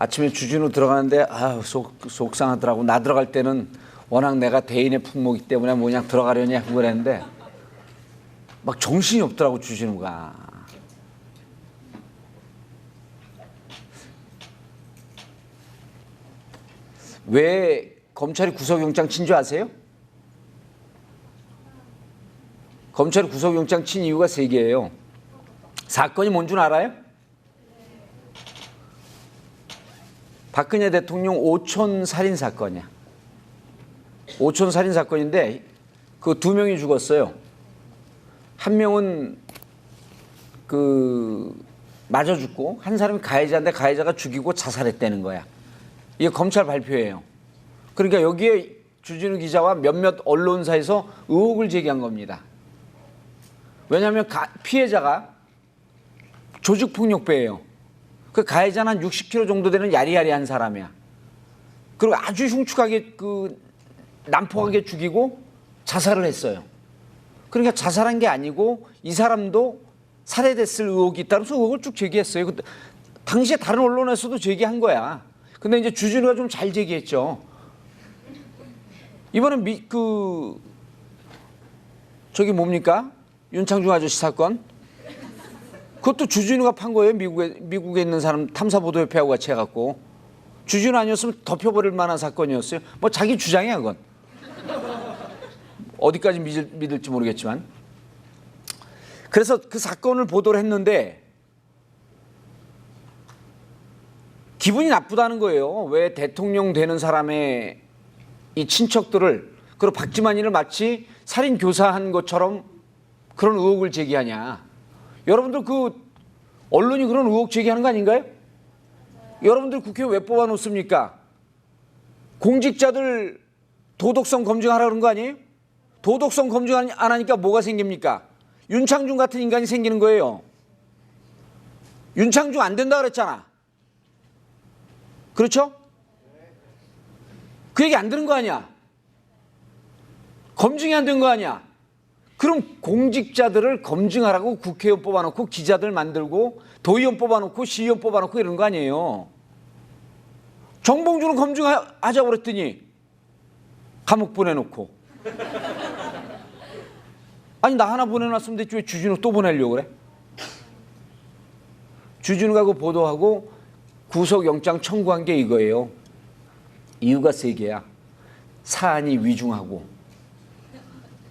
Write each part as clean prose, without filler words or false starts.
아침에 주진우 들어가는데 속상하더라고. 나 들어갈 때는 워낙 내가 대인의 품목이기 때문에 뭐냐 들어가려니 하고 그랬는데 막 정신이 없더라고 주진우가. 왜 검찰이 구속영장 친 줄 아세요? 검찰이 구속영장 친 이유가 3개예요. 사건이 뭔 줄 알아요? 박근혜 대통령 오촌 살인 사건이야. 오촌 살인 사건인데 그 2명이 죽었어요. 한 명은 맞아 죽고 한 사람이 가해자인데 가해자가 죽이고 자살했다는 거야. 이게 검찰 발표예요. 그러니까 여기에 주진우 기자와 몇몇 언론사에서 의혹을 제기한 겁니다. 왜냐하면 피해자가 조직폭력배예요. 그 가해자는 한 60kg 정도 되는 야리야리한 사람이야. 그리고 아주 흉측하게 난폭하게 죽이고 자살을 했어요. 그러니까 자살한 게 아니고 이 사람도 살해됐을 의혹이 있다면서 의혹을 쭉 제기했어요. 당시에 다른 언론에서도 제기한 거야. 근데 이제 주진우가 좀 잘 제기했죠. 이번엔 저기 뭡니까? 윤창중 아저씨 사건. 그것도 주진우가 판 거예요. 미국에 있는 사람 탐사보도협회하고 같이 해갖고. 주진우 아니었으면 덮여버릴 만한 사건이었어요. 뭐 자기 주장이야 그건. 어디까지 믿을지 모르겠지만. 그래서 그 사건을 보도를 했는데 기분이 나쁘다는 거예요. 왜 대통령 되는 사람의 이 친척들을 그리고 박지만이를 마치 살인 교사한 것처럼 그런 의혹을 제기하냐. 여러분들 언론이 그런 의혹 제기하는 거 아닌가요? 여러분들 국회 왜 뽑아놓습니까? 공직자들 도덕성 검증하라 그런 거 아니에요? 도덕성 검증 안 하니까 뭐가 생깁니까? 윤창중 같은 인간이 생기는 거예요. 윤창중 안 된다 그랬잖아. 그렇죠? 그 얘기 안 들은 거 아니야? 검증이 안 된 거 아니야? 그럼 공직자들을 검증하라고 국회의원 뽑아놓고 기자들 만들고 도의원 뽑아놓고 시의원 뽑아놓고 이런 거 아니에요. 정봉주는 검증하자고 그랬더니 감옥 보내놓고. 아니 나 하나 보내놨으면 됐지 왜 주진우 또 보내려고 그래? 주진우가 그 보도하고 구속영장 청구한 게 이거예요. 이유가 3개야. 사안이 위중하고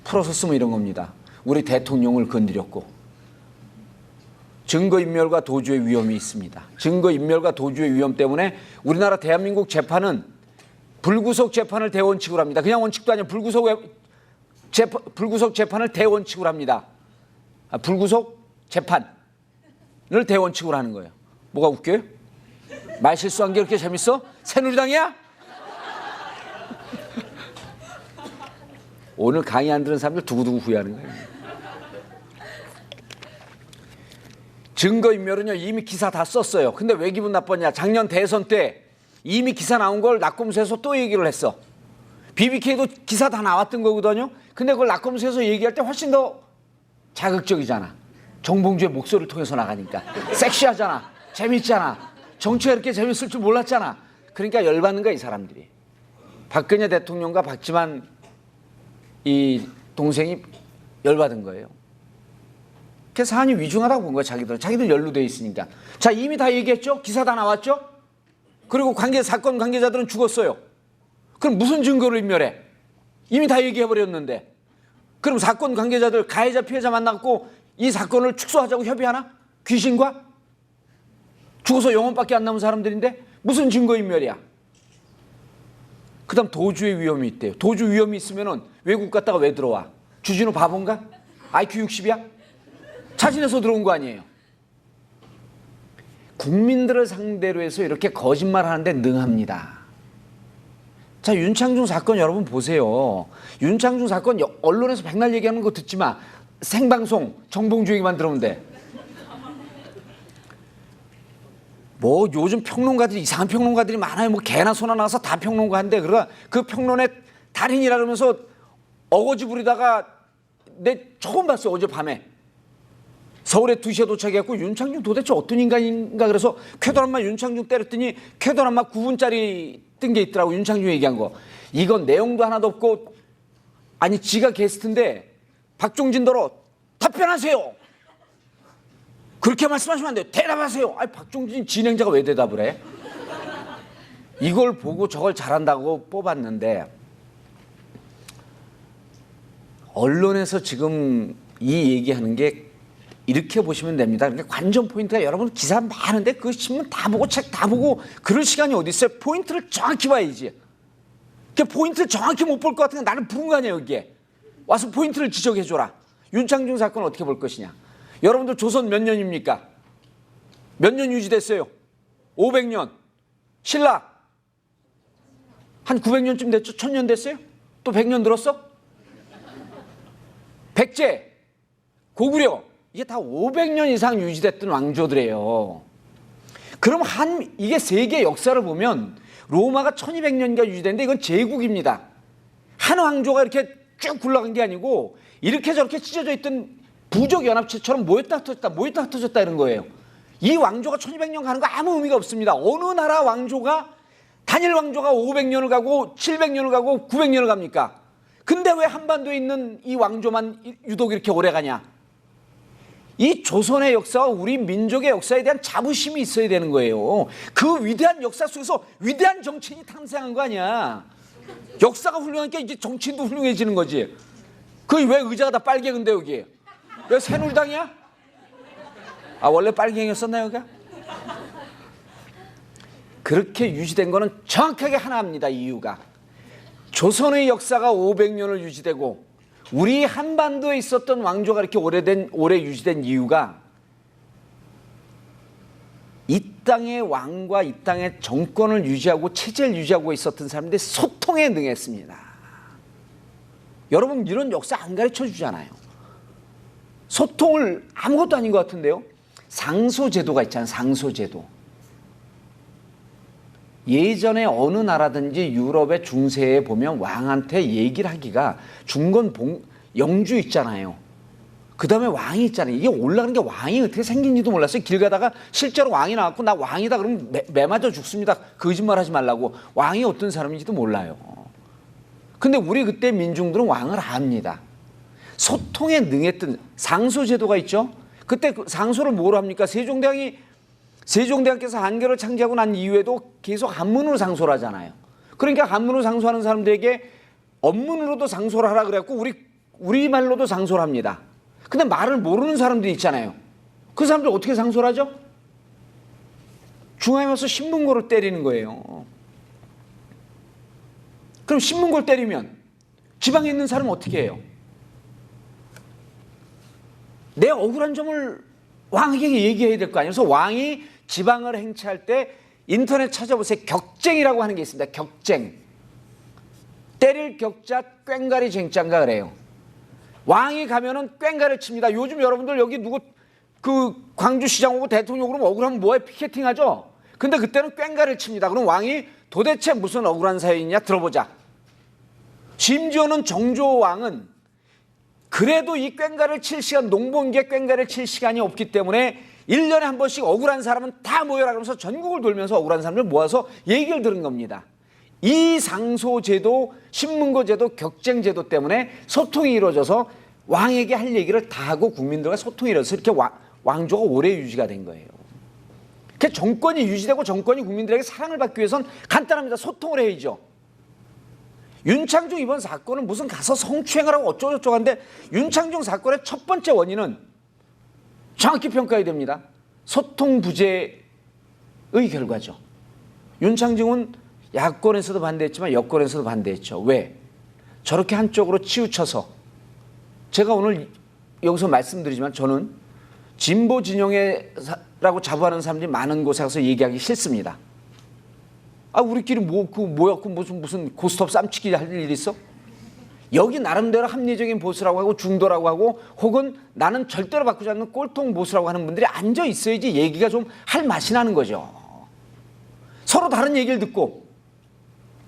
풀어서 쓰면 이런 겁니다. 우리 대통령을 건드렸고 증거인멸과 도주의 위험이 있습니다. 증거인멸과 도주의 위험 때문에 우리나라 대한민국 재판은 불구속 재판을 대원칙으로 합니다. 그냥 원칙도 아니에요. 불구속 재판을 대원칙으로 합니다. 불구속 재판을 대원칙으로 하는 거예요. 뭐가 웃겨요? 말 실수한 게 그렇게 재밌어? 새누리당이야? 오늘 강의 안 들은 사람들 두고두고 후회하는 거예요. 증거인멸은요 이미 기사 다 썼어요. 근데 왜 기분 나빴냐? 작년 대선 때 이미 기사 나온 걸 낙검수에서 또 얘기를 했어. BBK도 기사 다 나왔던 거거든요. 근데 그걸 낙검수에서 얘기할 때 훨씬 더 자극적이잖아. 정봉주의 목소리를 통해서 나가니까. 섹시하잖아. 재밌잖아. 정치가 이렇게 재밌을 줄 몰랐잖아. 그러니까 열받는 거야 이 사람들이. 박근혜 대통령과 박지만 이 동생이 열받은 거예요. 그래서 사안이 위중하다고 본 거야 자기들 연루돼 있으니까. 자 이미 다 얘기했죠. 기사 다 나왔죠. 그리고 사건 관계자들은 죽었어요. 그럼 무슨 증거를 인멸해? 이미 다 얘기해버렸는데. 그럼 사건 관계자들 가해자 피해자 만나고 이 사건을 축소하자고 협의하나? 귀신과? 죽어서 영혼밖에 안 남은 사람들인데 무슨 증거인멸이야? 그 다음 도주의 위험이 있대요. 도주 위험이 있으면 외국 갔다가 왜 들어와? 주진우 바본가? IQ 60이야? 자진해서 들어온 거 아니에요. 국민들을 상대로 해서 이렇게 거짓말하는데 능합니다. 자 윤창중 사건 여러분 보세요. 윤창중 사건 언론에서 백날 얘기하는 거 듣지 마. 생방송 정봉주 얘기만 들으면 돼. 뭐 요즘 평론가들이 이상한 평론가들이 많아요. 뭐 개나 소나 나와서 다 평론가인데 그러니까 그 평론의 달인이라 그러면서 어거지 부리다가 내 처음 봤어요. 어젯밤에 서울에 2시에 도착했고 윤창중 도대체 어떤 인간인가 그래서 쾌돌한마 윤창중 때렸더니 쾌돌한마 9분짜리 뜬 게 있더라고. 윤창중 얘기한 거. 이건 내용도 하나도 없고 아니 지가 게스트인데 박종진더러 답변하세요. 그렇게 말씀하시면 안 돼요. 대답하세요. 아니 박종진 진행자가 왜 대답을 해? 이걸 보고 저걸 잘한다고 뽑았는데 언론에서 지금 이 얘기하는 게 이렇게 보시면 됩니다. 그러니까 관전 포인트가 여러분 기사 많은데 그 신문 다 보고 책 다 보고 그럴 시간이 어디 있어요? 포인트를 정확히 봐야지. 그 포인트를 정확히 못 볼 것 같으면 나는 부른 거 아니에요 여기에. 와서 포인트를 지적해줘라. 윤창중 사건 어떻게 볼 것이냐. 여러분들 조선 몇 년입니까? 몇 년 유지됐어요? 500년. 신라 한 900년쯤 됐죠? 1000년 됐어요? 또 100년 들었어? 백제, 고구려 이게 다 500년 이상 유지됐던 왕조들이에요. 그럼 이게 세계 역사를 보면 로마가 1200년인가 유지됐는데 이건 제국입니다. 한 왕조가 이렇게 쭉 굴러간 게 아니고 이렇게 저렇게 찢어져 있던 부족연합체처럼 모였다 흩어졌다 이런 거예요. 이 왕조가 1200년 가는 거 아무 의미가 없습니다. 어느 나라 왕조가 단일 왕조가 500년을 가고 700년을 가고 900년을 갑니까? 근데 왜 한반도에 있는 이 왕조만 유독 이렇게 오래 가냐? 이 조선의 역사와 우리 민족의 역사에 대한 자부심이 있어야 되는 거예요. 그 위대한 역사 속에서 위대한 정치인이 탄생한 거 아니야. 역사가 훌륭하니까 이제 정치인도 훌륭해지는 거지. 그 왜 의자가 다 빨개 근데 여기? 왜 새누리당이야? 아 원래 빨갱이였었나 여기가? 그렇게 유지된 거는 정확하게 하나입니다. 이유가 조선의 역사가 500년을 유지되고 우리 한반도에 있었던 왕조가 이렇게 오래 유지된 이유가 이 땅의 왕과 이 땅의 정권을 유지하고 체제를 유지하고 있었던 사람들이 소통에 능했습니다. 여러분 이런 역사 안 가르쳐 주잖아요. 소통을 아무것도 아닌 것 같은데요. 상소제도가 있잖아요. 상소제도. 예전에 어느 나라든지 유럽의 중세에 보면 왕한테 얘기를 하기가 중건 영주 있잖아요. 그 다음에 왕이 있잖아요. 이게 올라가는 게 왕이 어떻게 생긴지도 몰랐어요. 길 가다가 실제로 왕이 나왔고 나 왕이다 그러면 매 맞아 죽습니다. 거짓말 하지 말라고. 왕이 어떤 사람인지도 몰라요. 근데 우리 그때 민중들은 왕을 압니다. 소통에 능했던 상소제도가 있죠. 그때 그 상소를 뭐로 합니까? 세종대왕께서 한겨를 창제하고 난 이후에도 계속 한문으로 상소를 하잖아요. 그러니까 한문으로 상소하는 사람들에게 언문으로도 상소를 하라 그래갖고 우리말로도 상소를 합니다. 근데 말을 모르는 사람들이 있잖아요. 그 사람들 어떻게 상소를 하죠? 중앙에 와서 신문고를 때리는 거예요. 그럼 신문고를 때리면 지방에 있는 사람은 어떻게 해요? 내 억울한 점을 왕에게 얘기해야 될 거 아니에요. 그래서 왕이 지방을 행차할 때 인터넷 찾아보세요. 격쟁이라고 하는 게 있습니다. 격쟁. 때릴 격자 꽹가리 쟁자인가 그래요. 왕이 가면은 꽹가리를 칩니다. 요즘 여러분들 여기 누구 그 광주시장 오고 대통령 오면 억울하면 뭐해? 피켓팅 하죠? 근데 그때는 꽹가리를 칩니다. 그럼 왕이 도대체 무슨 억울한 사연이냐 들어보자. 심지어는 정조왕은 그래도 이 꽹가리를 칠 시간, 농번기에 꽹가리를 칠 시간이 없기 때문에 1년에 한 번씩 억울한 사람은 다 모여라 그러면서 전국을 돌면서 억울한 사람들 모아서 얘기를 들은 겁니다. 이 상소제도, 신문고제도, 격쟁제도 때문에 소통이 이루어져서 왕에게 할 얘기를 다 하고 국민들과 소통이 이루어져서 이렇게 왕조가 오래 유지가 된 거예요. 그러니까 정권이 유지되고 정권이 국민들에게 사랑을 받기 위해서는 간단합니다. 소통을 해야죠. 윤창중 이번 사건은 무슨 가서 성추행을 하고 어쩌고저쩌고 한데 윤창중 사건의 첫 번째 원인은 정확히 평가해야 됩니다. 소통 부재의 결과죠. 윤창중은 야권에서도 반대했지만 여권에서도 반대했죠. 왜? 저렇게 한쪽으로 치우쳐서 제가 오늘 여기서 말씀드리지만 저는 진보 진영이라고 자부하는 사람들이 많은 곳에 가서 얘기하기 싫습니다. 아 우리끼리 무슨 고스톱 쌈치기 할 일 있어? 여기 나름대로 합리적인 보수라고 하고 중도라고 하고 혹은 나는 절대로 바꾸지 않는 꼴통 보수라고 하는 분들이 앉아 있어야지 얘기가 좀 할 맛이 나는 거죠. 서로 다른 얘기를 듣고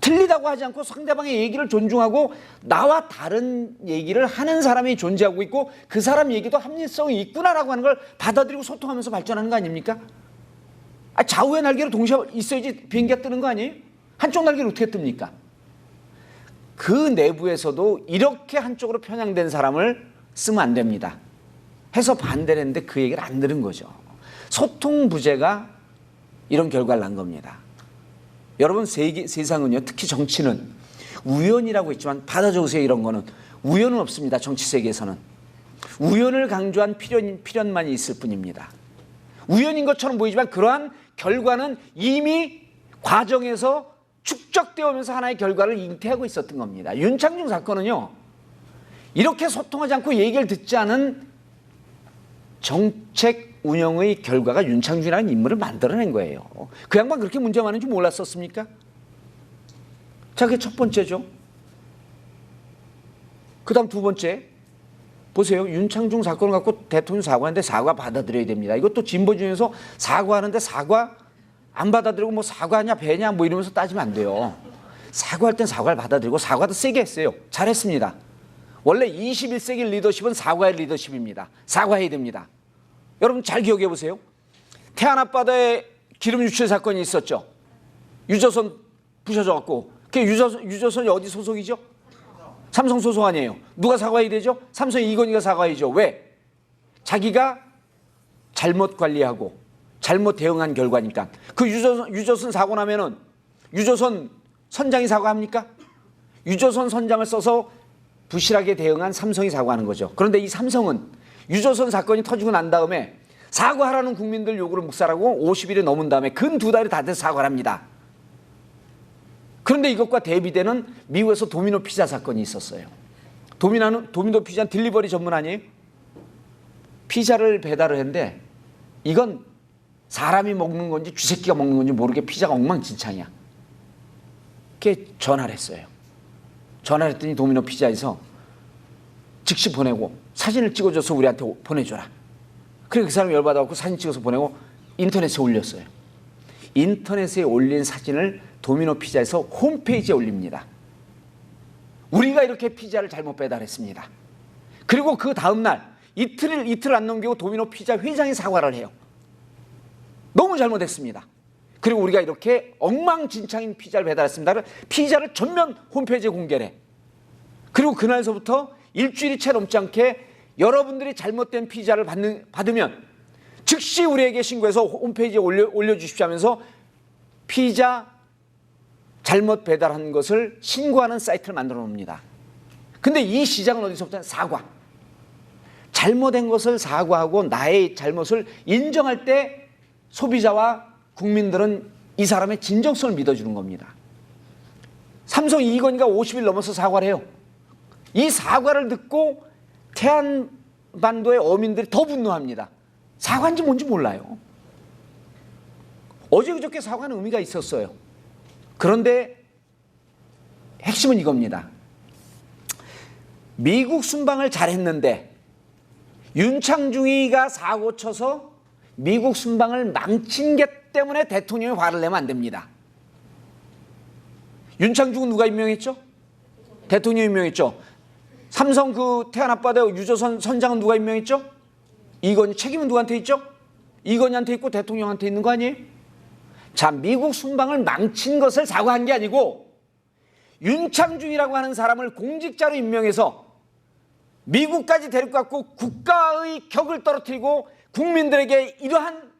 틀리다고 하지 않고 상대방의 얘기를 존중하고 나와 다른 얘기를 하는 사람이 존재하고 있고 그 사람 얘기도 합리성이 있구나라고 하는 걸 받아들이고 소통하면서 발전하는 거 아닙니까? 좌우의 날개로 동시에 있어야지 비행기가 뜨는 거 아니에요? 한쪽 날개를 어떻게 뜹니까? 그 내부에서도 이렇게 한쪽으로 편향된 사람을 쓰면 안 됩니다. 해서 반대를 했는데 그 얘기를 안 들은 거죠. 소통 부재가 이런 결과를 난 겁니다. 여러분 세상은요, 특히 정치는 우연이라고 했지만 받아 적으세요. 이런 거는 우연은 없습니다. 정치 세계에서는 우연을 강조한 필연만이 있을 뿐입니다. 우연인 것처럼 보이지만 그러한 결과는 이미 과정에서 축적되어 오면서 하나의 결과를 잉태하고 있었던 겁니다. 윤창중 사건은요, 이렇게 소통하지 않고 얘기를 듣지 않은 정책 운영의 결과가 윤창중이라는 인물을 만들어낸 거예요. 그 양반 그렇게 문제 많은 줄 몰랐었습니까? 자, 그게 첫 번째죠. 그 다음 두 번째 보세요. 윤창중 사건을 갖고 대통령 사과하는데 사과 받아들여야 됩니다. 이것도 진보 중에서 사과하는데 사과 안 받아들이고 뭐 사과냐 배냐 뭐 이러면서 따지면 안 돼요. 사과할 땐 사과를 받아들이고 사과도 세게 했어요. 잘했습니다. 원래 21세기 리더십은 사과의 리더십입니다. 사과해야 됩니다. 여러분 잘 기억해 보세요. 태안 앞바다에 기름 유출 사건이 있었죠. 유조선 부셔져 갖고 그 유조선이 어디 소속이죠? 삼성 소속 아니에요. 누가 사과해야 되죠? 삼성 이건희가 사과해야죠. 왜? 자기가 잘못 관리하고 잘못 대응한 결과니까. 그 유조선 사고 나면은 유조선 선장이 사과합니까? 유조선 선장을 써서 부실하게 대응한 삼성이 사과하는 거죠. 그런데 이 삼성은 유조선 사건이 터지고 난 다음에 사과하라는 국민들 요구를 묵살하고 50일이 넘은 다음에 근 두 달이 다 돼서 사과를 합니다. 그런데 이것과 대비되는 미국에서 도미노 피자 사건이 있었어요. 도미노 피자는 딜리버리 전문 아니에요? 피자를 배달을 했는데 이건 사람이 먹는 건지 쥐새끼가 먹는 건지 모르게 피자가 엉망진창이야. 그게 전화를 했어요. 전화를 했더니 도미노 피자에서 즉시 보내고 사진을 찍어줘서 우리한테 보내줘라. 그래서 그 사람이 열받아갖고 사진 찍어서 보내고 인터넷에 올렸어요. 인터넷에 올린 사진을 도미노 피자에서 홈페이지에 올립니다. 우리가 이렇게 피자를 잘못 배달했습니다. 그리고 그 다음날 이틀 안 넘기고 도미노 피자 회장이 사과를 해요. 너무 잘못했습니다. 그리고 우리가 이렇게 엉망진창인 피자를 배달했습니다. 피자를 전면 홈페이지에 공개를 해. 그리고 그날서부터 일주일이 채 넘지 않게 여러분들이 잘못된 피자를 받으면 즉시 우리에게 신고해서 홈페이지에 올려주십시오 하면서 피자 잘못 배달한 것을 신고하는 사이트를 만들어 놓습니다. 근데 이 시작은 어디서부터? 사과. 잘못된 것을 사과하고 나의 잘못을 인정할 때 소비자와 국민들은 이 사람의 진정성을 믿어주는 겁니다. 삼성 이건희가 50일 넘어서 사과를 해요. 이 사과를 듣고 태안반도의 어민들이 더 분노합니다. 사과인지 뭔지 몰라요. 어제 그저께 사과는 의미가 있었어요. 그런데 핵심은 이겁니다. 미국 순방을 잘했는데 윤창중이가 사고 쳐서 미국 순방을 망친 게 때문에 대통령이 화를 내면 안 됩니다. 윤창중은 누가 임명했죠? 대통령이 임명했죠. 삼성 그 태안 앞바다 유조선 선장은 누가 임명했죠? 이건희. 책임은 누구한테 있죠? 이건희한테 있고 대통령한테 있는 거 아니에요? 자, 미국 순방을 망친 것을 사과한 게 아니고 윤창중이라고 하는 사람을 공직자로 임명해서 미국까지 데리고 갔고 국가의 격을 떨어뜨리고 국민들에게 이러한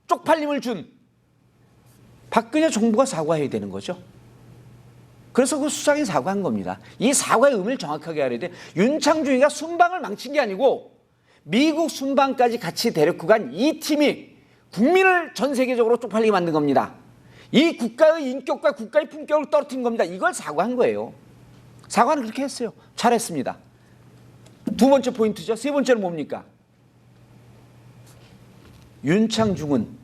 쪽팔림을 준 박근혜 정부가 사과해야 되는 거죠. 그래서 그 수장이 사과한 겁니다. 이 사과의 의미를 정확하게 알아야 돼. 윤창중이가 순방을 망친 게 아니고 미국 순방까지 같이 데리고 간 이 팀이 국민을 전 세계적으로 쪽팔리게 만든 겁니다. 이 국가의 인격과 국가의 품격을 떨어뜨린 겁니다. 이걸 사과한 거예요. 사과는 그렇게 했어요. 잘했습니다. 두 번째 포인트죠. 세 번째는 뭡니까? 윤창중은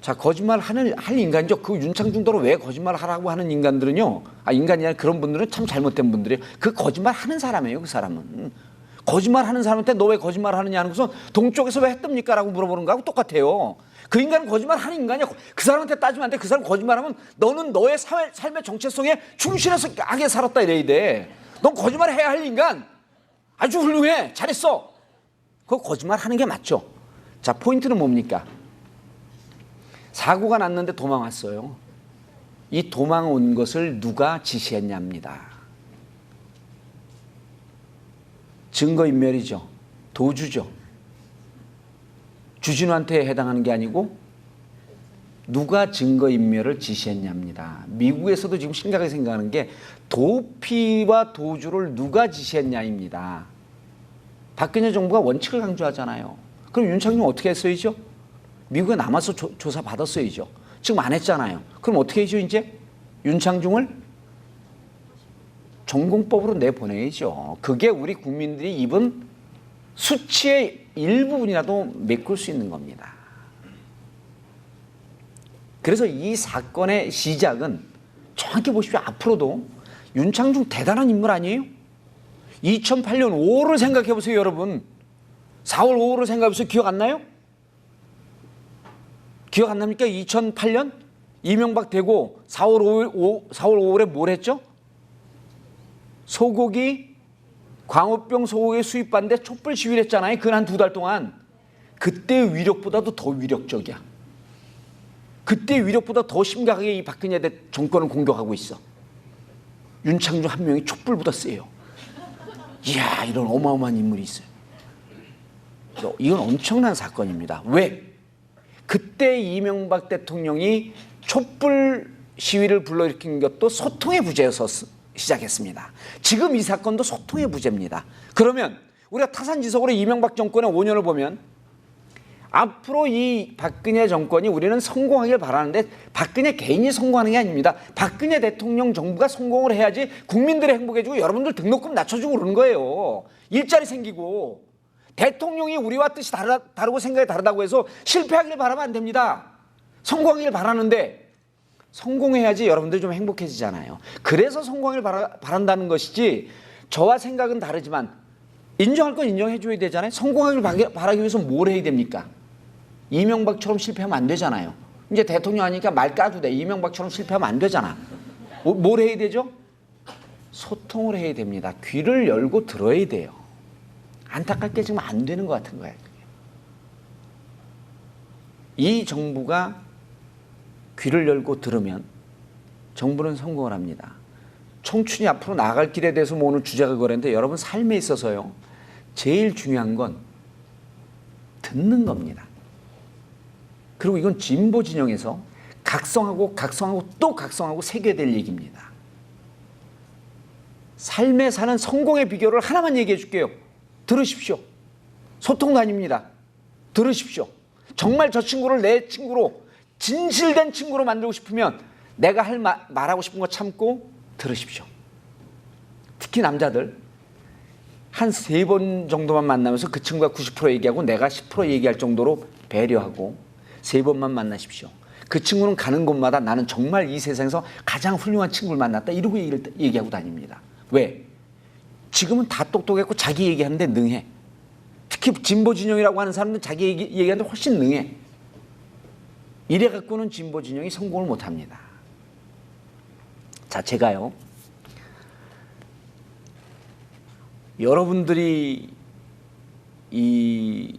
자, 거짓말 할 인간이죠. 그 윤창중도로 왜 거짓말 하라고 하는 인간들은요. 인간이 아니라 그런 분들은 참 잘못된 분들이에요. 그 거짓말 하는 사람이에요. 그 사람은. 거짓말 하는 사람한테 너 왜 거짓말 하느냐 하는 것은 동쪽에서 왜 했답니까? 라고 물어보는 거하고 똑같아요. 그 인간은 거짓말 하는 인간이야. 그 사람한테 따지면 안 돼. 그 사람 거짓말하면 너는 너의 삶의 정체성에 충실해서 하게 살았다 이래야 돼. 넌 거짓말 해야 할 인간. 아주 훌륭해. 잘했어. 그거 거짓말 하는 게 맞죠. 자, 포인트는 뭡니까? 사고가 났는데 도망 왔어요. 이 도망 온 것을 누가 지시했냐입니다. 증거인멸이죠. 도주죠. 주진우한테 해당하는 게 아니고 누가 증거인멸을 지시했냐입니다. 미국에서도 지금 심각하게 생각하는 게 도피와 도주를 누가 지시했냐입니다. 박근혜 정부가 원칙을 강조하잖아요. 그럼 윤창중 어떻게 했어야죠? 미국에 남아서 조사 받았어야죠. 지금 안 했잖아요. 그럼 어떻게 해야죠 이제? 윤창중을 전공법으로 내보내야죠. 그게 우리 국민들이 입은 수치의 일부분이라도 메꿀 수 있는 겁니다. 그래서 이 사건의 시작은 정확히 보십시오. 앞으로도 윤창중 대단한 인물 아니에요? 2008년 5월을 생각해 보세요, 여러분. 4월 5월을 생각해 보세요. 기억 안 나요? 기억 안 납니까? 2008년 이명박 되고 4월 5월에 뭘 했죠? 소고기, 광우병 소고기 수입받는데 촛불 시위를 했잖아요. 그 한 2달 동안. 그때 위력보다도 더 위력적이야. 그때 위력보다 더 심각하게 이 박근혜 정권을 공격하고 있어. 윤창중 한 명이 촛불보다 세요. 이야, 이런 어마어마한 인물이 있어요. 이건 엄청난 사건입니다. 왜? 그때 이명박 대통령이 촛불 시위를 불러일으킨 것도 소통의 부재여서 시작했습니다. 지금 이 사건도 소통의 부재입니다. 그러면 우리가 타산지석으로 이명박 정권의 5년을 보면 앞으로 이 박근혜 정권이 우리는 성공하길 바라는데 박근혜 개인이 성공하는 게 아닙니다. 박근혜 대통령 정부가 성공을 해야지 국민들의 행복해지고 여러분들 등록금 낮춰주고 그러는 거예요. 일자리 생기고. 대통령이 우리와 뜻이 다르고 생각이 다르다고 해서 실패하길 바라면 안 됩니다. 성공하길 바라는데 성공해야지 여러분들이 좀 행복해지잖아요. 그래서 성공하길 바란다는 것이지 저와 생각은 다르지만 인정할 건 인정해 줘야 되잖아요. 성공하길 바라기 위해서 뭘 해야 됩니까? 이명박처럼 실패하면 안 되잖아요. 이제 대통령 하니까 말 까도 돼. 이명박처럼 실패하면 안 되잖아. 뭘 해야 되죠? 소통을 해야 됩니다. 귀를 열고 들어야 돼요. 안타깝게 지금 안 되는 것 같은 거예요. 이 정부가 귀를 열고 들으면 정부는 성공을 합니다. 청춘이 앞으로 나아갈 길에 대해서 오늘 주제가 그랬는데 여러분 삶에 있어서요. 제일 중요한 건 듣는 겁니다. 그리고 이건 진보 진영에서 각성하고 또 각성하고 새겨야 될 얘기입니다. 삶에 사는 성공의 비결을 하나만 얘기해 줄게요. 들으십시오. 소통도 아닙니다. 들으십시오. 정말 저 친구를 내 친구로 진실된 친구로 만들고 싶으면 내가 말하고 싶은 거 참고 들으십시오. 특히 남자들 한 3번 정도만 만나면서 그 친구가 90% 얘기하고 내가 10% 얘기할 정도로 배려하고 3번만 만나십시오. 그 친구는 가는 곳마다 나는 정말 이 세상에서 가장 훌륭한 친구를 만났다 이러고 얘기하고 다닙니다. 왜? 지금은 다 똑똑했고 자기 얘기하는데 능해. 특히 진보 진영이라고 하는 사람들은 자기 얘기하는데 훨씬 능해. 이래 갖고는 진보 진영이 성공을 못합니다. 자, 제가요. 여러분들이 이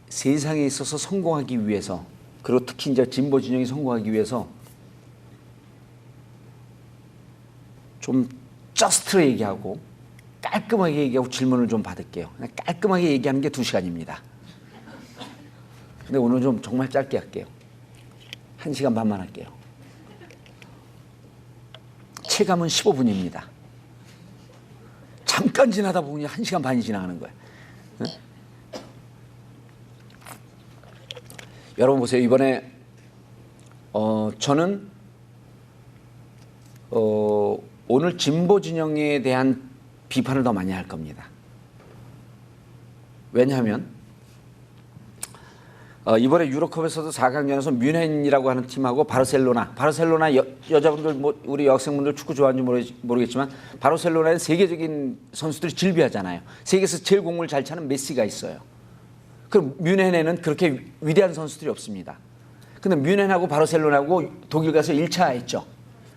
세상에 있어서 성공하기 위해서 그리고 특히 이제 진보 진영이 성공하기 위해서 좀 저스트로 얘기하고 깔끔하게 얘기하고 질문을 좀 받을게요. 깔끔하게 얘기하는 게 2시간입니다. 근데 오늘 좀 정말 짧게 할게요. 1시간 반만 할게요. 체감은 15분입니다. 잠깐 지나다 보니 1시간 반이 지나가는 거예요. 응? 여러분 보세요. 이번에 저는 오늘 진보 진영에 대한 비판을 더 많이 할 겁니다. 왜냐하면 이번에 유로컵에서도 4강전에서 뮌헨이라고 하는 팀하고 바르셀로나 여자분들 우리 여학생분들 축구 좋아하는지 모르겠지만 바르셀로나에 세계적인 선수들이 질비하잖아요. 세계에서 제일 공을 잘 차는 메시가 있어요. 그럼 뮌헨에는 그렇게 위대한 선수들이 없습니다. 근데 뮌헨하고 바르셀로나하고 독일 가서 1차 했죠.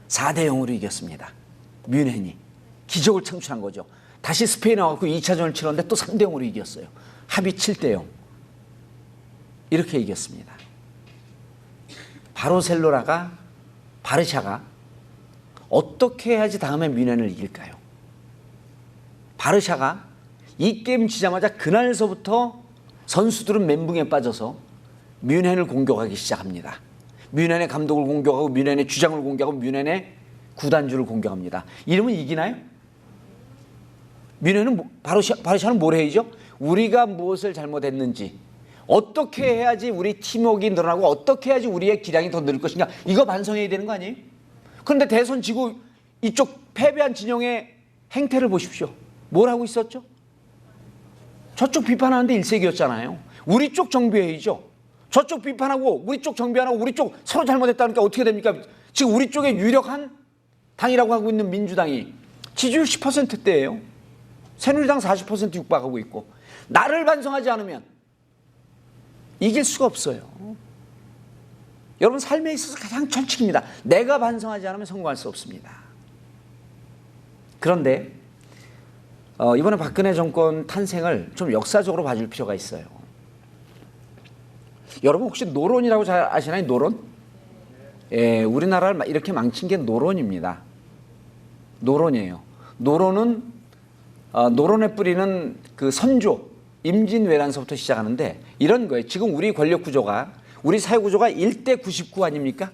4대 0으로 이겼습니다. 뮌헨이. 기적을 창출한 거죠. 다시 스페인 와갖고 2차전을 치렀는데 또 3대 0으로 이겼어요. 합이 7대 0. 이렇게 이겼습니다. 바르셀로나가, 바르샤가 어떻게 해야지 다음에 뮌헨을 이길까요? 바르샤가 이 게임 지자마자 그날서부터 선수들은 멘붕에 빠져서 뮌헨을 공격하기 시작합니다. 뮌헨의 감독을 공격하고 뮌헨의 주장을 공격하고 뮌헨의 구단주를 공격합니다. 이러면 이기나요? 뮌헨은 바르샤는 뭘 해야죠? 우리가 무엇을 잘못했는지, 어떻게 해야지 우리 팀워크가 늘어나고 어떻게 해야지 우리의 기량이 더 늘 것인가, 이거 반성해야 되는 거 아니에요? 그런데 대선 지고 이쪽 패배한 진영의 행태를 보십시오. 뭘 하고 있었죠? 저쪽 비판하는데 일색이었잖아요. 우리 쪽 정비해야죠. 저쪽 비판하고 우리 쪽 정비 안 하고 우리 쪽 서로 잘못했다니까 어떻게 됩니까? 지금 우리 쪽에 유력한 당이라고 하고 있는 민주당이 지지율 10%대예요. 새누리당 40% 육박하고 있고, 나를 반성하지 않으면 이길 수가 없어요. 여러분, 삶에 있어서 가장 철칙입니다. 내가 반성하지 않으면 성공할 수 없습니다. 그런데 이번에 박근혜 정권 탄생을 좀 역사적으로 봐줄 필요가 있어요. 여러분 혹시 노론이라고 잘 아시나요? 노론? 예, 우리나라를 이렇게 망친 게 노론입니다. 노론이에요. 노론은 노론의 뿌리는 그 선조 임진왜란서부터 시작하는데 이런 거예요. 지금 우리 권력 구조가, 우리 사회 구조가 1대 99 아닙니까?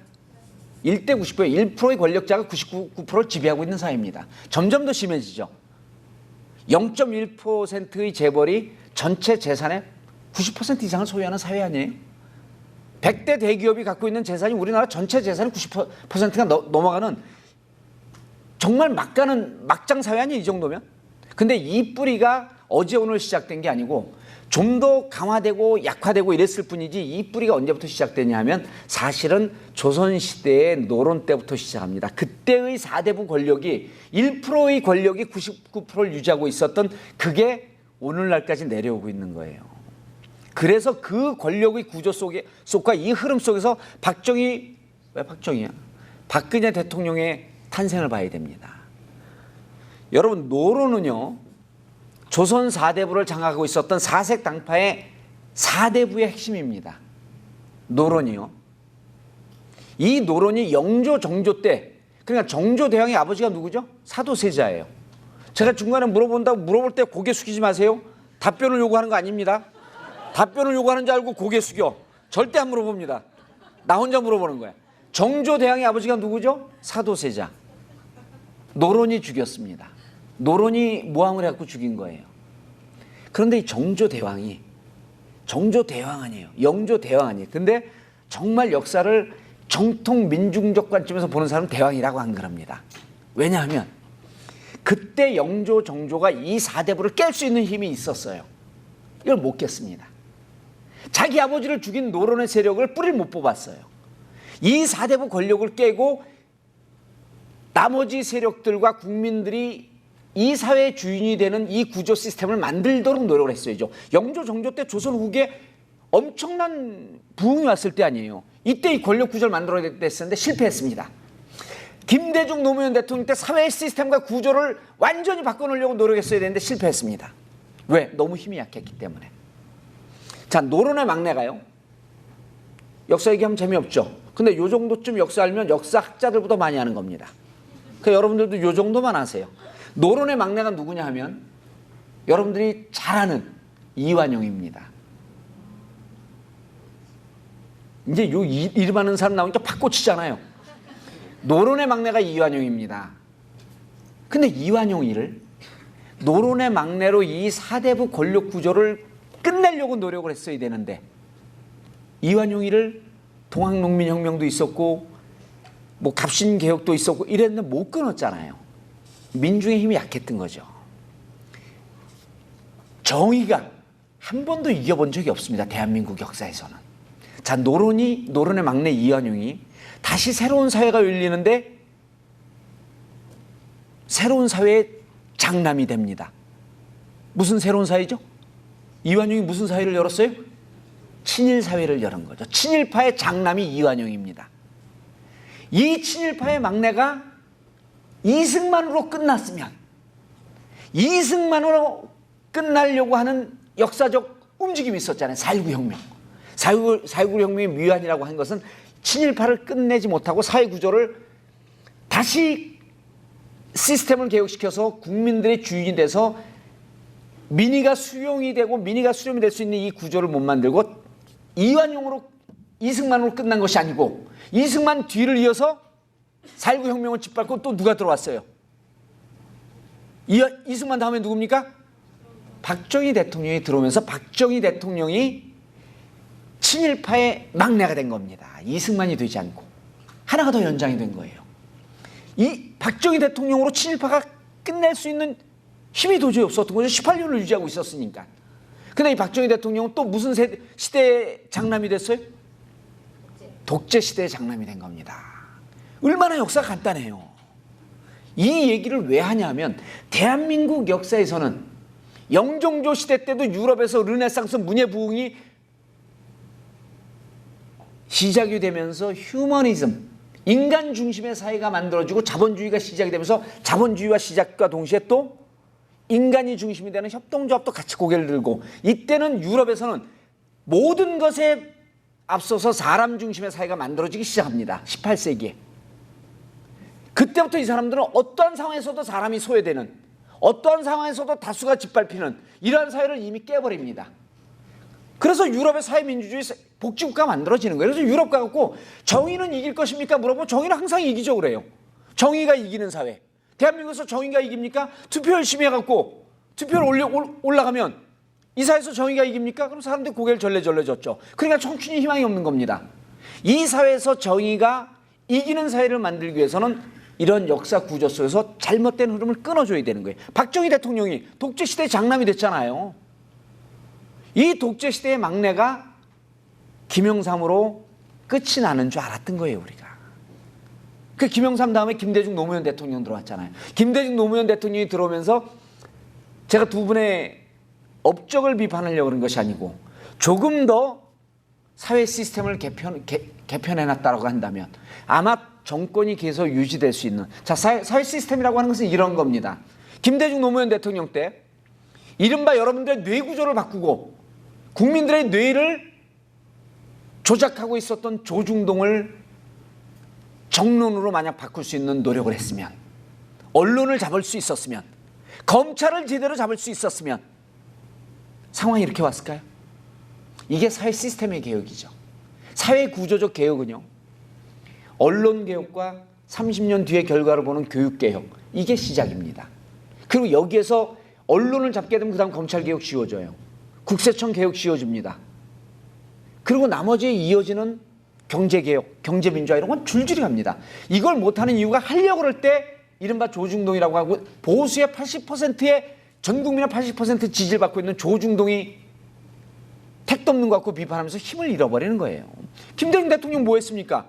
1대 99에 1%의 권력자가 99%를 지배하고 있는 사회입니다. 점점 더 심해지죠. 0.1%의 재벌이 전체 재산의 90% 이상을 소유하는 사회 아니에요? 100대 대기업이 갖고 있는 재산이 우리나라 전체 재산의 90%가 넘어가는 정말 막장 사회 아니에요, 이 정도면? 근데 이 뿌리가 어제 오늘 시작된 게 아니고 좀 더 강화되고 약화되고 이랬을 뿐이지, 이 뿌리가 언제부터 시작되냐 하면 사실은 조선시대의 노론 때부터 시작합니다. 그때의 4대부 권력이 1%의 권력이 99%를 유지하고 있었던, 그게 오늘날까지 내려오고 있는 거예요. 그래서 그 권력의 구조 속과 이 흐름 속에서 왜 박정희야? 박근혜 대통령의 탄생을 봐야 됩니다. 여러분, 노론은요, 조선 4대부를 장악하고 있었던 사색 당파의 4대부의 핵심입니다. 노론이요. 이 노론이 영조 정조 때, 그러니까 정조대왕의 아버지가 누구죠? 사도세자예요. 제가 중간에 물어볼 때 고개 숙이지 마세요. 답변을 요구하는 거 아닙니다. 답변을 요구하는 줄 알고 고개 숙여. 절대 안 물어봅니다. 나 혼자 물어보는 거야. 정조대왕의 아버지가 누구죠? 사도세자. 노론이 죽였습니다. 노론이 모함을 해갖고 죽인 거예요. 그런데 이 정조대왕 아니에요. 영조대왕 아니에요. 근데 정말 역사를 정통 민중적 관점에서 보는 사람은 대왕이라고 안 그럽니다. 왜냐하면 그때 영조, 정조가 이 4대부를 깰 수 있는 힘이 있었어요. 이걸 못 깼습니다. 자기 아버지를 죽인 노론의 세력을 뿌리를 못 뽑았어요. 이 4대부 권력을 깨고 나머지 세력들과 국민들이 이 사회의 주인이 되는 이 구조 시스템을 만들도록 노력을 했어야죠. 영조, 정조 때 조선 후기에 엄청난 부흥이 왔을 때 아니에요. 이때 이 권력 구조를 만들어야 됐었는데 실패했습니다. 김대중 노무현 대통령 때 사회 시스템과 구조를 완전히 바꿔놓으려고 노력했어야 되는데 실패했습니다. 왜? 너무 힘이 약했기 때문에. 자, 노론의 막내가요, 역사 얘기하면 재미없죠. 근데 요 정도쯤 역사 알면 역사학자들보다 많이 하는 겁니다. 그러니까 여러분들도 요 정도만 아세요. 노론의 막내가 누구냐 하면 여러분들이 잘 아는 이완용입니다. 이제 요 이름 아는 사람 나오니까 팍 꽂히잖아요. 노론의 막내가 이완용입니다. 근데 이완용이를 노론의 막내로 이 4대부 권력 구조를 끝내려고 노력을 했어야 되는데, 이완용이를 동학농민혁명도 있었고 뭐 갑신개혁도 있었고 이랬는데 못 끊었잖아요. 민중의 힘이 약했던 거죠. 정의가 한 번도 이겨본 적이 없습니다. 대한민국 역사에서는. 자, 노론의 막내 이완용이 다시 새로운 사회가 열리는데 새로운 사회의 장남이 됩니다. 무슨 새로운 사회죠? 이완용이 무슨 사회를 열었어요? 친일 사회를 열은 거죠. 친일파의 장남이 이완용입니다. 이 친일파의 막내가 이승만으로 끝났으면, 이승만으로 끝나려고 하는 역사적 움직임이 있었잖아요. 4.19 혁명. 4.19 혁명의 묘안이라고 한 것은 친일파를 끝내지 못하고 사회구조를 다시 시스템을 개혁시켜서 국민들의 주인이 돼서 민의가 수용이 되고 민의가 수렴이 될 수 있는 이 구조를 못 만들고 이완용으로, 이승만으로 끝난 것이 아니고 이승만 뒤를 이어서 4.19 혁명을 짓밟고 또 누가 들어왔어요? 이승만 다음에 누굽니까? 박정희 대통령이 들어오면서 박정희 대통령이 친일파의 막내가 된 겁니다. 이승만이 되지 않고 하나가 더 연장이 된 거예요. 이 박정희 대통령으로 친일파가 끝낼 수 있는 힘이 도저히 없었던 거죠. 18년을 유지하고 있었으니까. 근데 이 박정희 대통령은 또 무슨 시대의 장남이 됐어요? 독재 시대의 장남이 된 겁니다. 얼마나 역사가 간단해요. 이 얘기를 왜 하냐면 대한민국 역사에서는 영종조 시대 때도 유럽에서 르네상스 문예 부흥이 시작이 되면서 휴머니즘, 인간 중심의 사회가 만들어지고 자본주의가 시작이 되면서 자본주의와 시작과 동시에 또 인간이 중심이 되는 협동조합도 같이 고개를 들고, 이때는 유럽에서는 모든 것에 앞서서 사람 중심의 사회가 만들어지기 시작합니다. 18세기에. 그때부터 이 사람들은 어떠한 상황에서도 사람이 소외되는, 어떠한 상황에서도 다수가 짓밟히는 이러한 사회를 이미 깨버립니다. 그래서 유럽의 사회민주주의 복지국가가 만들어지는 거예요. 그래서 유럽 가갖고 정의는 이길 것입니까? 물어보면 정의는 항상 이기죠 그래요. 정의가 이기는 사회. 대한민국에서 정의가 이깁니까? 투표 열심히 해갖고 투표를 올라가면 이 사회에서 정의가 이깁니까? 그럼 사람들이 고개를 절레절레 졌죠. 그러니까 청춘이 희망이 없는 겁니다. 이 사회에서 정의가 이기는 사회를 만들기 위해서는 이런 역사 구조 속에서 잘못된 흐름을 끊어줘야 되는 거예요. 박정희 대통령이 독재시대의 장남이 됐잖아요. 이 독재시대의 막내가 김영삼으로 끝이 나는 줄 알았던 거예요, 우리가. 그 김영삼 다음에 김대중 노무현 대통령 들어왔잖아요. 김대중 노무현 대통령이 들어오면서 제가 두 분의 업적을 비판하려고 그런 것이 아니고 조금 더 사회 시스템을 개편해놨다고 한다면 아마 정권이 계속 유지될 수 있는, 자, 사회 시스템이라고 하는 것은 이런 겁니다. 김대중 노무현 대통령 때 이른바 여러분들의 뇌 구조를 바꾸고 국민들의 뇌를 조작하고 있었던 조중동을 정론으로 만약 바꿀 수 있는 노력을 했으면, 언론을 잡을 수 있었으면, 검찰을 제대로 잡을 수 있었으면 상황이 이렇게 왔을까요? 이게 사회 시스템의 개혁이죠. 사회 구조적 개혁은요, 언론 개혁과 30년 뒤의 결과를 보는 교육 개혁, 이게 시작입니다. 그리고 여기에서 언론을 잡게 되면 그 다음 검찰 개혁 쉬워져요. 국세청 개혁 쉬워집니다. 그리고 나머지에 이어지는 경제개혁, 경제민주화 이런 건 줄줄이 갑니다. 이걸 못하는 이유가 하려고 그럴 때 이른바 조중동이라고 하고 보수의 80%의 전 국민의 80% 지지를 받고 있는 조중동이 택도 없는 것 같고 비판하면서 힘을 잃어버리는 거예요. 김대중 대통령 뭐 했습니까?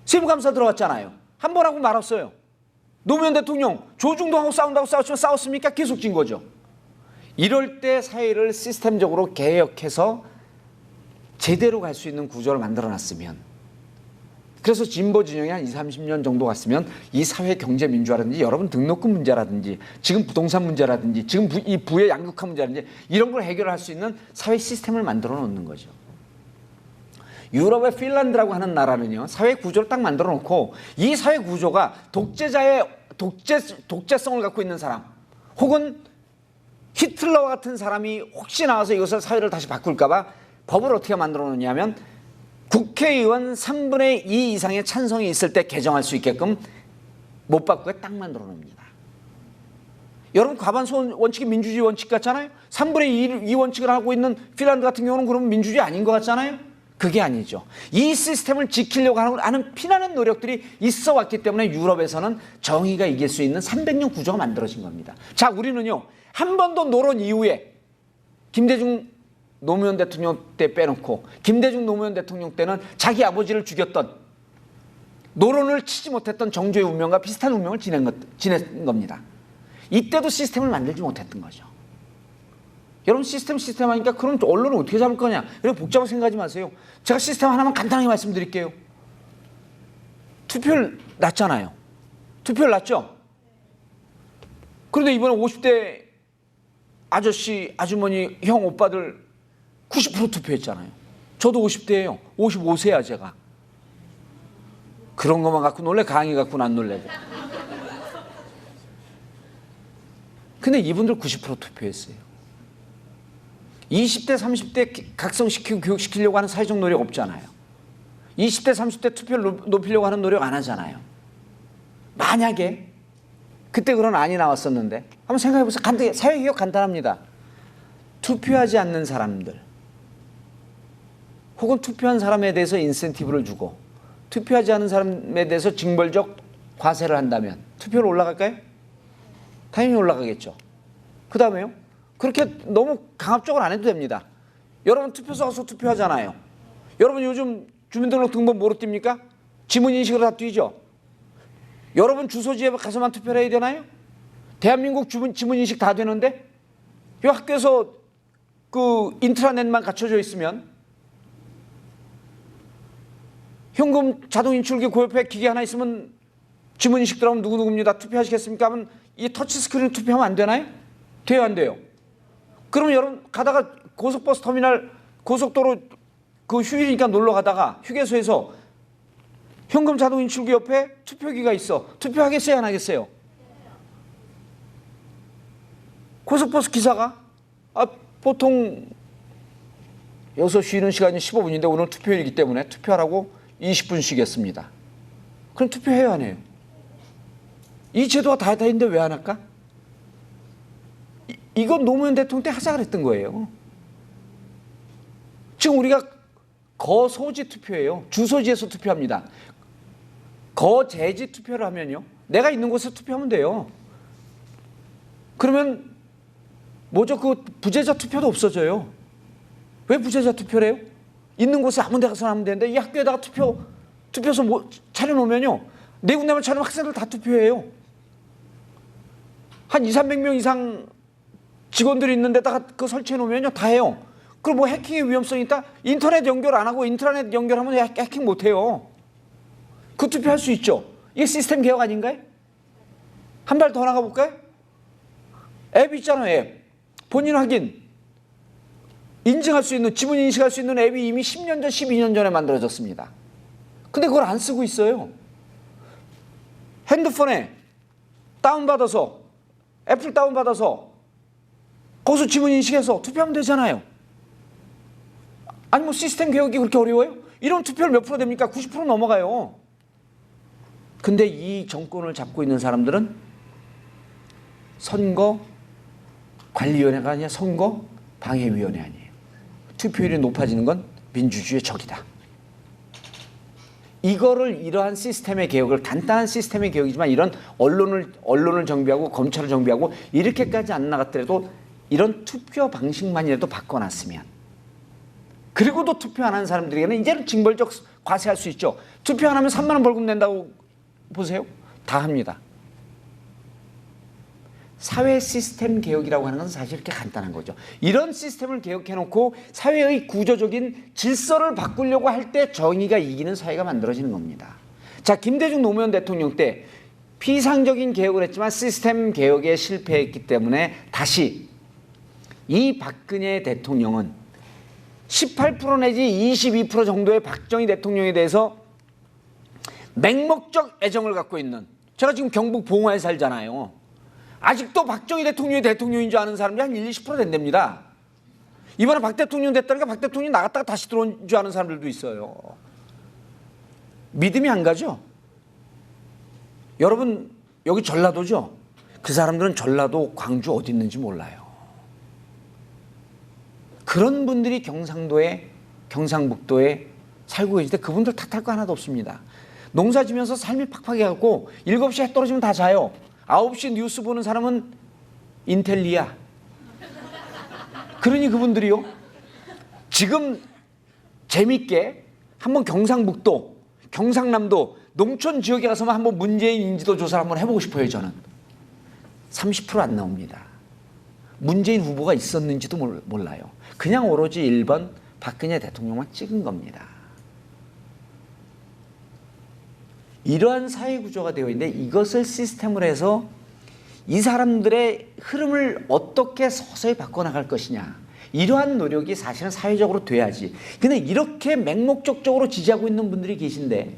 세무감사 들어왔잖아요. 한 번 하고 말았어요. 노무현 대통령 조중동하고 싸운다고 싸웠지만 싸웠습니까? 계속 진 거죠. 이럴 때 사회를 시스템적으로 개혁해서 제대로 갈 수 있는 구조를 만들어놨으면, 그래서 진보 진영이 한 20, 30년 정도 갔으면 이 사회 경제 민주화라든지 여러분 등록금 문제라든지 지금 부동산 문제라든지 지금 이 부의 양극화 문제라든지 이런 걸 해결할 수 있는 사회 시스템을 만들어 놓는 거죠. 유럽의 핀란드라고 하는 나라는요, 사회 구조를 딱 만들어 놓고 이 사회 구조가 독재성을 갖고 있는 사람 혹은 히틀러와 같은 사람이 혹시 나와서 이것을 사회를 다시 바꿀까봐 법을 어떻게 만들어 놓냐면 국회의원 3분의 2 이상의 찬성이 있을 때 개정할 수 있게끔 못 바꾸게 딱 만들어 놓습니다. 여러분 과반수 원칙이 민주주의 원칙 같잖아요. 3분의 2 원칙을 하고 있는 핀란드 같은 경우는 그러면 민주주의 아닌 것 같잖아요. 그게 아니죠. 이 시스템을 지키려고 하는 피나는 노력들이 있어 왔기 때문에 유럽에서는 정의가 이길 수 있는 300년 구조가 만들어진 겁니다. 자, 우리는요, 한 번도 노론 이후에 김대중 노무현 대통령 때 빼놓고 김대중 노무현 대통령 때는 자기 아버지를 죽였던, 노론을 치지 못했던 정조의 운명과 비슷한 운명을 지낸 겁니다. 이때도 시스템을 만들지 못했던 거죠. 여러분 시스템 하니까 그럼 언론을 어떻게 잡을 거냐. 이렇게 복잡하게 생각하지 마세요. 제가 시스템 하나만 간단하게 말씀드릴게요. 투표율 낮잖아요. 투표율 낮죠? 그런데 이번에 50대 아저씨, 아주머니, 형, 오빠들 90% 투표했잖아요. 저도 50대예요. 55세야 제가. 그런 것만 갖고 놀래? 강의 갖고는 안 놀래고. 근데 이분들 90% 투표했어요. 20대, 30대 각성시키고 교육시키려고 하는 사회적 노력 없잖아요. 20대, 30대 투표를 높이려고 하는 노력 안 하잖아요. 만약에 그때 그런 안이 나왔었는데 한번 생각해 보세요. 사회개혁 간단합니다. 투표하지 않는 사람들 혹은 투표한 사람에 대해서 인센티브를 주고 투표하지 않은 사람에 대해서 징벌적 과세를 한다면 투표율 올라갈까요? 당연히 올라가겠죠. 그 다음에요. 그렇게 너무 강압적으로 안 해도 됩니다. 여러분 투표소 가서 투표하잖아요. 여러분 요즘 주민등록등본 뭐로 띱니까? 지문인식으로 다 뛰죠. 여러분 주소지에 가서만 투표를 해야 되나요? 대한민국 지문인식 다 되는데 이 학교에서 그 인트라넷만 갖춰져 있으면 현금 자동인출기 그 옆에 기계 하나 있으면 지문인식 들어가면 누구누구입니다. 투표하시겠습니까? 하면 이 터치스크린 투표하면 안 되나요? 돼요, 안 돼요? 그러면 여러분 가다가 고속버스 터미널 고속도로 그 휴일이니까 놀러 가다가 휴게소에서 현금 자동인출기 옆에 투표기가 있어. 투표하겠어요, 안 하겠어요? 고속버스 기사가 보통 여기서 쉬는 시간이 15분인데 오늘 투표일이기 때문에 투표하라고 20분 쉬겠습니다. 그럼 투표해요, 안 해요? 이 제도가 다 있는데 왜 안 할까? 이건 노무현 대통령 때 하자 그랬던 거예요. 지금 우리가 거소지 투표예요. 주소지에서 투표합니다. 거제지 투표를 하면요. 내가 있는 곳에서 투표하면 돼요. 그러면 뭐죠? 그 부재자 투표도 없어져요. 왜 부재자 투표를 해요? 있는 곳에 아무 데 가서 하면 되는데 이 학교에다가 투표소 차려놓으면요. 네 군데만 차려놓으면 학생들 다 투표해요. 한 200~300명 이상 직원들이 있는 데다가 그거 설치해 놓으면요. 다 해요. 그럼 뭐 해킹의 위험성이 있다? 인터넷 연결 안 하고 인터넷 연결하면 해킹 못 해요. 그 투표할 수 있죠. 이게 시스템 개혁 아닌가요? 한 발 더 나가 볼까요? 앱 있잖아요, 앱. 본인 확인. 인증할 수 있는, 지문 인식할 수 있는 앱이 이미 10년 전, 12년 전에 만들어졌습니다. 근데 그걸 안 쓰고 있어요. 핸드폰에 다운받아서, 애플 다운받아서 거기서 지문 인식해서 투표하면 되잖아요. 아니 뭐 시스템 개혁이 그렇게 어려워요? 이런 투표를 몇 프로 됩니까? 90% 넘어가요. 근데 이 정권을 잡고 있는 사람들은 선거관리위원회가 아니라 선거방해위원회 아니에요. 투표율이 높아지는 건 민주주의의 적이다. 이거를 이러한 시스템의 개혁을 간단한 시스템의 개혁이지만 이런 언론을 정비하고 검찰을 정비하고 이렇게까지 안 나갔더라도 이런 투표 방식만이라도 바꿔놨으면 그리고도 투표 안 하는 사람들에게는 이제는 징벌적 과세할 수 있죠. 투표 안 하면 3만 원 벌금 낸다고 보세요. 다 합니다. 사회 시스템 개혁이라고 하는 건 사실 이렇게 간단한 거죠. 이런 시스템을 개혁해놓고 사회의 구조적인 질서를 바꾸려고 할 때 정의가 이기는 사회가 만들어지는 겁니다. 자, 김대중 노무현 대통령 때 피상적인 개혁을 했지만 시스템 개혁에 실패했기 때문에 다시 이 박근혜 대통령은 18% 내지 22% 정도의 박정희 대통령에 대해서 맹목적 애정을 갖고 있는, 제가 지금 경북 봉화에 살잖아요. 아직도 박정희 대통령이 대통령인 줄 아는 사람들이 한 20% 된답니다. 이번에 박 대통령 됐다니까 박 대통령이 나갔다가 다시 들어온 줄 아는 사람들도 있어요. 믿음이 안 가죠? 여러분 여기 전라도죠? 그 사람들은 전라도, 광주 어디 있는지 몰라요. 그런 분들이 경상도에, 경상북도에 살고 계실 때 그분들 탓할 거 하나도 없습니다. 농사 지면서 삶이 팍팍해갖고 7시 해 떨어지면 다 자요. 9시 뉴스 보는 사람은 인텔리야. 그러니 그분들이요. 지금 재밌게 한번 경상북도, 경상남도 농촌 지역에 가서만 한번 문재인 인지도 조사를 한번 해보고 싶어요. 저는 30% 안 나옵니다. 문재인 후보가 있었는지도 몰라요. 그냥 오로지 1번 박근혜 대통령만 찍은 겁니다. 이러한 사회 구조가 되어 있는데 이것을 시스템으로 해서 이 사람들의 흐름을 어떻게 서서히 바꿔나갈 것이냐, 이러한 노력이 사실은 사회적으로 돼야지. 근데 이렇게 맹목적적으로 지지하고 있는 분들이 계신데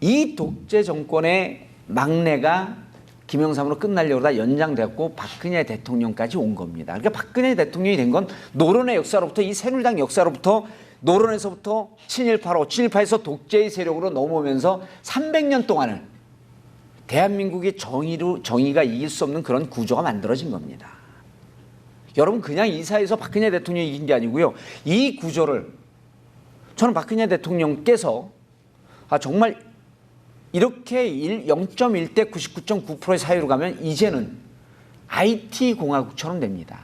이 독재 정권의 막내가 김영삼으로 끝나려고 하다 연장됐고 박근혜 대통령까지 온 겁니다. 그러니까 박근혜 대통령이 된 건 노론의 역사로부터, 이 새누리당 역사로부터, 노론에서부터 친일파로, 친일파에서 독재의 세력으로 넘어오면서 300년 동안을 대한민국의 정의가 이길 수 없는 그런 구조가 만들어진 겁니다. 여러분, 그냥 이 사회에서 박근혜 대통령이 이긴 게 아니고요. 이 구조를 저는 박근혜 대통령께서 정말 이렇게 0.1대 99.9%의 사회로 가면 이제는 IT 공화국처럼 됩니다.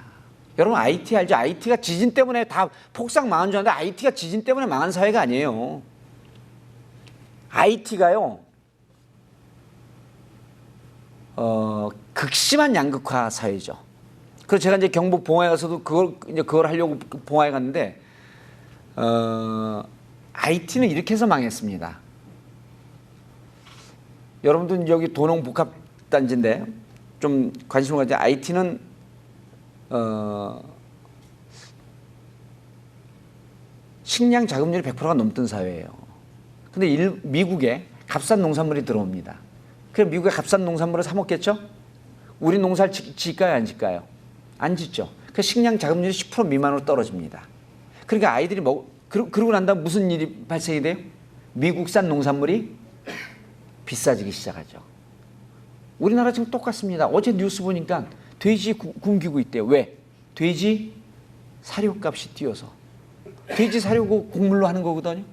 여러분, IT 알죠? IT가 지진 때문에 다 폭삭 망한 줄 알았는데 IT가 지진 때문에 망한 사회가 아니에요. IT가요, 극심한 양극화 사회죠. 그래서 제가 이제 경북 봉화에 가서도 그걸 하려고 봉화에 갔는데, IT는 이렇게 해서 망했습니다. 여러분들 여기 도농복합단지인데 좀 관심을 가지세요. IT는 식량 자급률이 100%가 넘던 사회예요. 근데 미국에 값싼 농산물이 들어옵니다. 그럼 미국에 값싼 농산물을 사 먹겠죠? 우리 농사를 짓까요, 안 짓까요? 안 짓죠. 그 식량 자급률이 10% 미만으로 떨어집니다. 그러니까 아이들이 그러고 난 다음 무슨 일이 발생이 돼요? 미국산 농산물이 비싸지기 시작하죠. 우리나라 지금 똑같습니다. 어제 뉴스 보니까 돼지 굶기고 있대요. 왜? 돼지 사료값이 뛰어서. 돼지 사료 곡물로 하는 거거든요.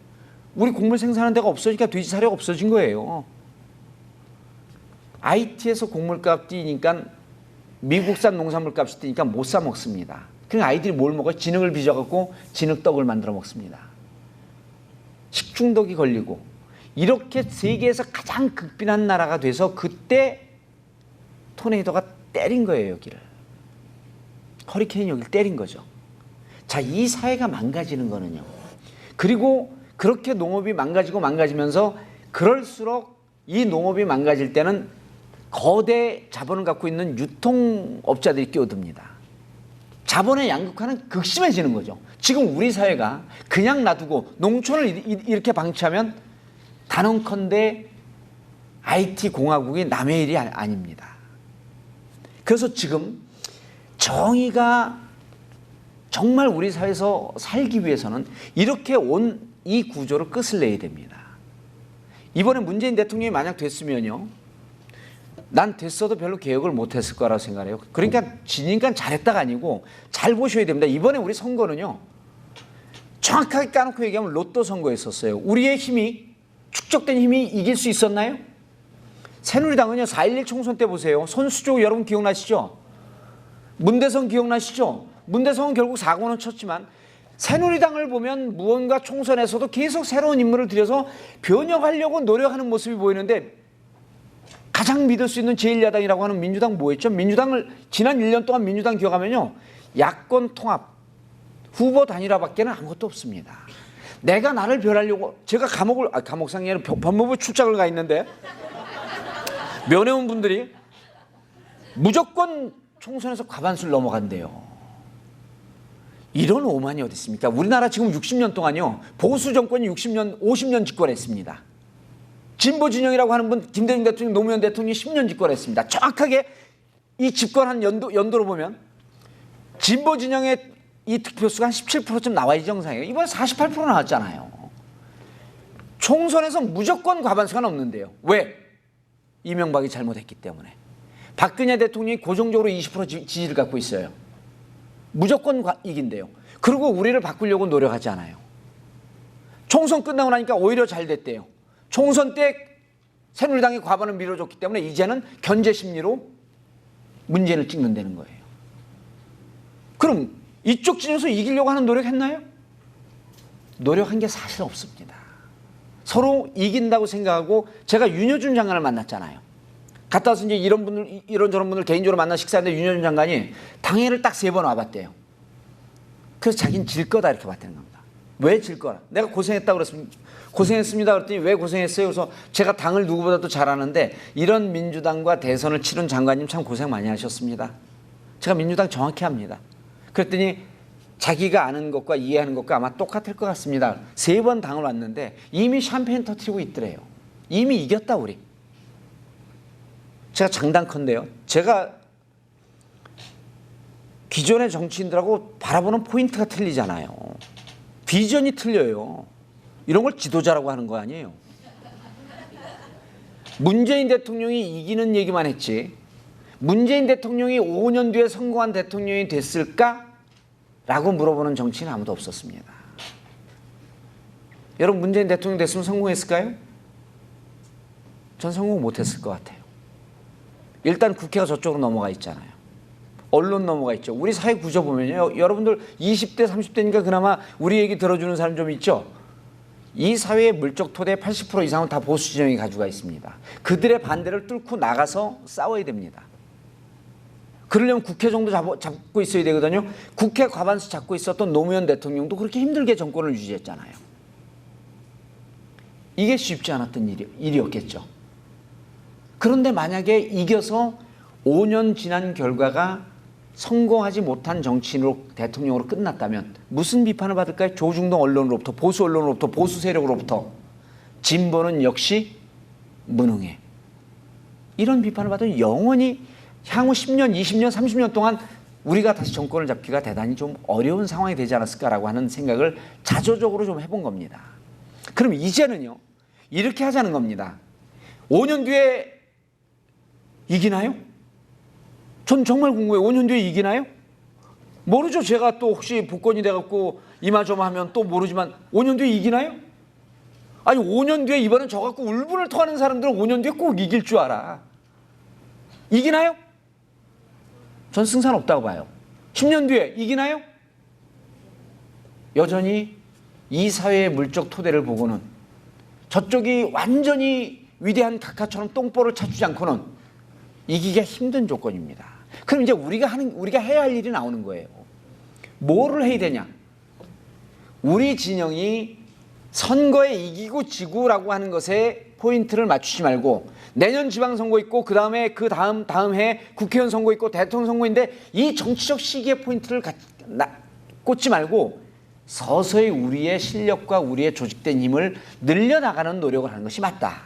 우리 곡물 생산하는 데가 없어지니까 돼지 사료가 없어진 거예요. IT에서 곡물값 뛰니까 미국산 농산물 값이 뛰니까 못 사 먹습니다. 그러니까 아이들이 뭘 먹어요? 진흙을 빚어갖고 진흙떡을 만들어 먹습니다. 식중독이 걸리고. 이렇게 세계에서 가장 극빈한 나라가 돼서 그때 토네이도가 때린 거예요, 여기를. 허리케인이 여기를 때린 거죠. 자, 이 사회가 망가지는 거는요. 그리고 그렇게 농업이 망가지면서 그럴수록 이 농업이 망가질 때는 거대 자본을 갖고 있는 유통업자들이 끼어듭니다. 자본의 양극화는 극심해지는 거죠. 지금 우리 사회가 그냥 놔두고 농촌을 이렇게 방치하면 단언컨대 IT 공화국이 남의 일이 아닙니다. 그래서 지금 정의가 정말 우리 사회에서 살기 위해서는 이렇게 온 이 구조를 끝을 내야 됩니다. 이번에 문재인 대통령이 만약 됐으면요, 난 됐어도 별로 개혁을 못했을 거라고 생각해요. 그러니까 지니까 잘했다가 아니고 잘 보셔야 됩니다. 이번에 우리 선거는요, 정확하게 까놓고 얘기하면 로또 선거였었어요. 우리의 힘이, 축적된 힘이 이길 수 있었나요? 새누리당은요, 4.11 총선 때 보세요. 손수조 여러분 기억나시죠? 문대성 기억나시죠? 문대성은 결국 사고는 쳤지만 새누리당을 보면 무언가 총선에서도 계속 새로운 인물을 들여서 변혁하려고 노력하는 모습이 보이는데, 가장 믿을 수 있는 제1야당이라고 하는 민주당 뭐였죠? 민주당을 지난 1년 동안 민주당 기억하면요, 야권 통합, 후보 단일화밖에는 아무것도 없습니다. 내가 나를 변하려고, 제가 감옥상에 아니라 법무부 출장을 가 있는데 면회 온 분들이 무조건 총선에서 과반수를 넘어간대요. 이런 오만이 어디 있습니까? 우리나라 지금 60년 동안요, 보수 정권이 50년 집권했습니다. 진보 진영이라고 하는 분, 김대중 대통령, 노무현 대통령이 10년 집권했습니다. 정확하게 이 집권한 연도로 보면 진보 진영의 이 득표수가 한 17%쯤 나와야지 정상이에요. 이번에 48% 나왔잖아요. 총선에서 무조건 과반수가 넘는데요. 왜? 이명박이 잘못했기 때문에. 박근혜 대통령이 고정적으로 20% 지지를 갖고 있어요. 무조건 이긴대요. 그리고 우리를 바꾸려고 노력하지 않아요. 총선 끝나고 나니까 오히려 잘 됐대요. 총선 때 새누리당이 과반을 밀어줬기 때문에 이제는 견제 심리로 문재인을 찍는다는 거예요. 그럼 이쪽 진영에서 이기려고 하는 노력했나요? 노력한 게 사실 없습니다. 서로 이긴다고 생각하고, 제가 윤여준 장관을 만났잖아요. 갔다 와서 이제 이런저런 분들 개인적으로 만나 식사하는데 윤여준 장관이 당회를 딱 3번 와봤대요. 그래서 자기는 질 거다 이렇게 봤다는 겁니다. 왜 질 거라? 내가 고생했다고 그랬습니다. 고생했습니다 그랬더니 왜 고생했어요? 그래서 제가 당을 누구보다도 잘 아는데 이런 민주당과 대선을 치른 장관님 참 고생 많이 하셨습니다. 제가 민주당 정확히 합니다. 그랬더니 자기가 아는 것과 이해하는 것과 아마 똑같을 것 같습니다. 3번 당을 왔는데 이미 샴페인 터트리고 있더래요. 이미 이겼다 우리. 제가 장담컨대요. 제가 기존의 정치인들하고 바라보는 포인트가 틀리잖아요. 비전이 틀려요. 이런 걸 지도자라고 하는 거 아니에요. 문재인 대통령이 이기는 얘기만 했지 문재인 대통령이 5년 뒤에 성공한 대통령이 됐을까? 라고 물어보는 정치인은 아무도 없었습니다. 여러분 문재인 대통령 됐으면 성공했을까요? 전 성공 못했을 것 같아요. 일단 국회가 저쪽으로 넘어가 있잖아요. 언론 넘어가 있죠. 우리 사회 구조 보면요. 여러분들 20대 30대니까 그나마 우리 얘기 들어주는 사람 좀 있죠. 이 사회의 물적 토대 80% 이상은 다 보수 진영이 가지고 있습니다. 그들의 반대를 뚫고 나가서 싸워야 됩니다. 그러려면 국회 정도 잡고 있어야 되거든요. 국회 과반수 잡고 있었던 노무현 대통령도 그렇게 힘들게 정권을 유지했잖아요. 이게 쉽지 않았던 일이었겠죠. 그런데 만약에 이겨서 5년 지난 결과가 성공하지 못한 정치인으로 대통령으로 끝났다면 무슨 비판을 받을까요? 조중동 언론으로부터 보수 언론으로부터 보수 세력으로부터 진보는 역시 무능해. 이런 비판을 받으면 영원히 향후 10년, 20년, 30년 동안 우리가 다시 정권을 잡기가 대단히 좀 어려운 상황이 되지 않았을까라고 하는 생각을 자조적으로 좀 해본 겁니다. 그럼 이제는요. 이렇게 하자는 겁니다. 5년 뒤에 이기나요? 전 정말 궁금해요. 5년 뒤에 이기나요? 모르죠. 제가 또 혹시 복권이 돼갖고 이마저마하면 또 모르지만 5년 뒤에 이기나요? 아니 5년 뒤에 이번엔 저 갖고 울분을 토하는 사람들은 5년 뒤에 꼭 이길 줄 알아. 이기나요? 전 승산 없다고 봐요. 10년 뒤에 이기나요? 여전히 이 사회의 물적 토대를 보고는 저쪽이 완전히 위대한 각하처럼 똥볼을 찾지 않고는 이기기가 힘든 조건입니다. 그럼 이제 우리가 해야 할 일이 나오는 거예요. 뭐를 해야 되냐? 우리 진영이 선거에 이기고 지고라고 하는 것에 포인트를 맞추지 말고 내년 지방선거 있고 그 다음 해 국회의원 선거 있고 대통령 선거인데 이 정치적 시기에 포인트를 꽂지 말고 서서히 우리의 실력과 우리의 조직된 힘을 늘려나가는 노력을 하는 것이 맞다.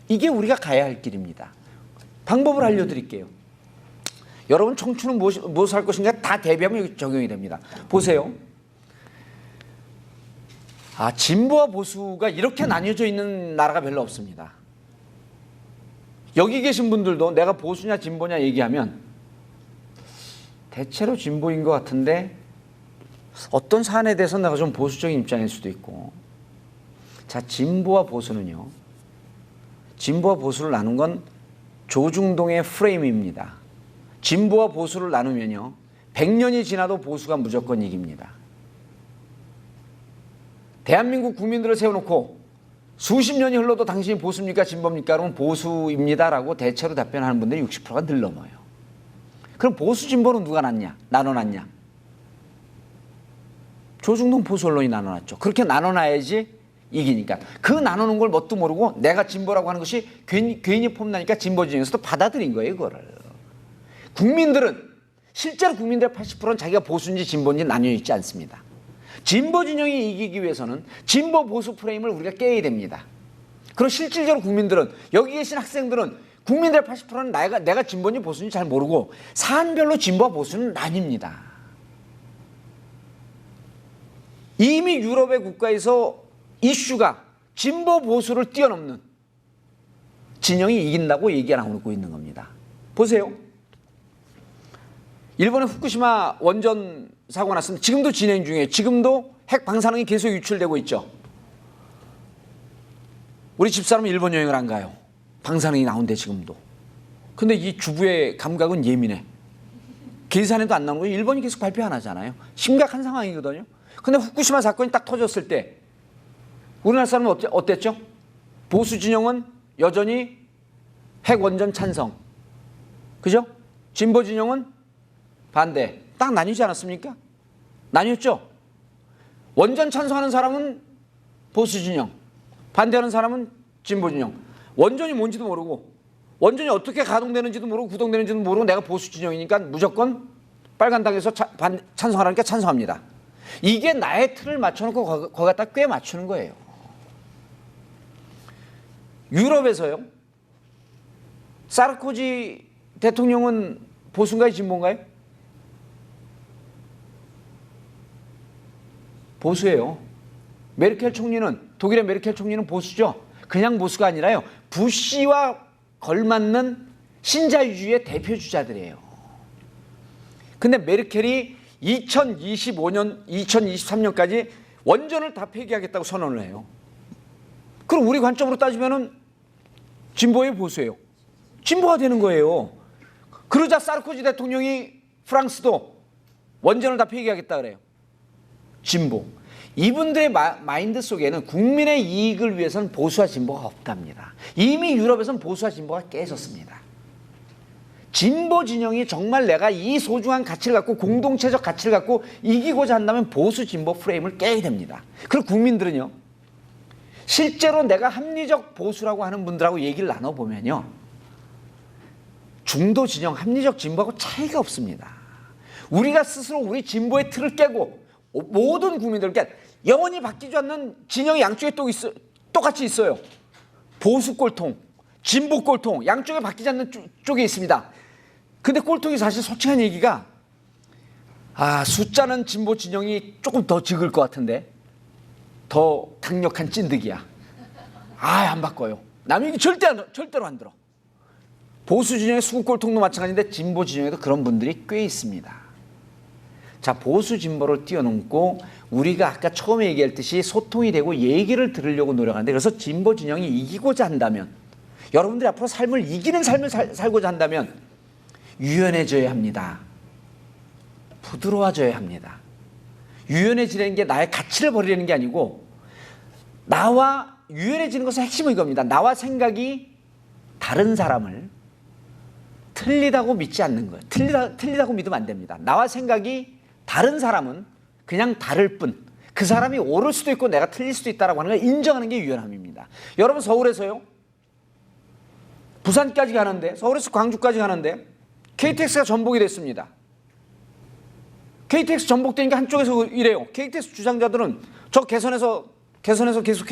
이게 우리가 가야 할 길입니다. 방법을 알려드릴게요. 여러분 청춘은 무엇을 할 것인가 다 대비하면 여기 적용이 됩니다. 보세요. 진보와 보수가 이렇게 나뉘어져 있는 나라가 별로 없습니다. 여기 계신 분들도 내가 보수냐 진보냐 얘기하면 대체로 진보인 것 같은데 어떤 사안에 대해서 내가 좀 보수적인 입장일 수도 있고. 자, 진보와 보수는요. 진보와 보수를 나눈 건 조중동의 프레임입니다. 진보와 보수를 나누면요. 100년이 지나도 보수가 무조건 이깁니다. 대한민국 국민들을 세워놓고 수십 년이 흘러도 당신이 보수입니까 진보입니까? 그러면 보수입니다라고 대체로 답변하는 분들이 60%가 늘 넘어요. 그럼 보수 진보는 누가 나눠놨냐? 조중동 보수 언론이 나눠놨죠. 그렇게 나눠놔야지 이기니까. 그 나누는 걸 뭣도 모르고 내가 진보라고 하는 것이 괜히 폼나니까 진보 진영에서도 받아들인 거예요. 이거를. 실제로 국민들의 80%는 자기가 보수인지 진보인지 나뉘어 있지 않습니다. 진보 진영이 이기기 위해서는 진보 보수 프레임을 우리가 깨야 됩니다. 그리고 실질적으로 국민들은 여기 계신 학생들은 국민들의 80%는 내가 진보인지 보수인지 잘 모르고 사안별로 진보와 보수는 나뉩니다. 이미 유럽의 국가에서 이슈가 진보 보수를 뛰어넘는 진영이 이긴다고 얘기가 나오고 있는 겁니다. 보세요. 일본의 후쿠시마 원전 사고 났습니다. 지금도 진행 중이에요. 지금도 핵 방사능이 계속 유출되고 있죠. 우리 집사람은 일본 여행을 안 가요. 방사능이 나온대 지금도. 근데 이 주부의 감각은 예민해. 계산에도 안 나오는 거예요. 일본이 계속 발표 안 하잖아요. 심각한 상황이거든요. 근데 후쿠시마 사건이 딱 터졌을 때 우리나라 사람은 어땠죠? 보수 진영은 여전히 핵 원전 찬성. 그죠? 진보 진영은 반대. 딱 나뉘지 않았습니까? 나뉘었죠? 원전 찬성하는 사람은 보수 진영, 반대하는 사람은 진보 진영. 원전이 뭔지도 모르고, 원전이 어떻게 가동되는지도 모르고 구동되는지도 모르고 내가 보수 진영이니까 무조건 빨간 당에서 찬성하라니까 찬성합니다. 이게 나의 틀을 맞춰놓고 거기 갖다 꽤 맞추는 거예요. 유럽에서요, 사르코지 대통령은 보수인가요, 진보인가요? 보수예요. 메르켈 총리는, 독일의 메르켈 총리는 보수죠. 그냥 보수가 아니라요, 부시와 걸맞는 신자유주의의 대표주자들이에요. 근데 메르켈이 2025년, 2023년까지 원전을 다 폐기하겠다고 선언을 해요. 그럼 우리 관점으로 따지면은 진보예요, 보수예요? 진보가 되는 거예요. 그러자 사르코지 대통령이 프랑스도 원전을 다 폐기하겠다 그래요. 진보. 이분들의 마인드 속에는 국민의 이익을 위해서는 보수와 진보가 없답니다. 이미 유럽에서는 보수와 진보가 깨졌습니다. 진보 진영이 정말 내가 이 소중한 가치를 갖고 공동체적 가치를 갖고 이기고자 한다면 보수 진보 프레임을 깨야 됩니다. 그리고 국민들은요, 실제로 내가 합리적 보수라고 하는 분들하고 얘기를 나눠보면요, 중도 진영, 합리적 진보하고 차이가 없습니다. 우리가 스스로 우리 진보의 틀을 깨고 모든 국민들, 그러니까 영원히 바뀌지 않는 진영이 양쪽에 똑같이 있어요. 보수 꼴통, 진보 꼴통, 양쪽에 바뀌지 않는 쪽에 있습니다. 근데 꼴통이 사실 솔직한 얘기가, 숫자는 진보 진영이 조금 더 적을 것 같은데 더 강력한 찐득이야. 안 바꿔요. 남 얘기 절대로 안 들어. 보수 진영의 수구 꼴통도 마찬가지인데 진보 진영에도 그런 분들이 꽤 있습니다. 자, 보수 진보를 뛰어넘고 우리가 아까 처음에 얘기했듯이 소통이 되고 얘기를 들으려고 노력하는데, 그래서 진보 진영이 이기고자 한다면, 여러분들이 앞으로 삶을 이기는 삶을 살고자 한다면 유연해져야 합니다. 부드러워져야 합니다. 유연해지는 게 나의 가치를 버리려는 게 아니고, 나와 유연해지는 것의 핵심은 이겁니다. 나와 생각이 다른 사람을 틀리다고 믿지 않는 거예요. 틀리다고 믿으면 안 됩니다. 나와 생각이 다른 사람은 그냥 다를 뿐, 그 사람이 옳을 수도 있고 내가 틀릴 수도 있다고 하는 걸 인정하는 게 유연함입니다. 여러분, 서울에서요, 부산까지 가는데, 서울에서 광주까지 가는데 KTX가 전복이 됐습니다. KTX 전복되니까 한쪽에서 이래요. KTX 주장자들은 저 개선해서 계속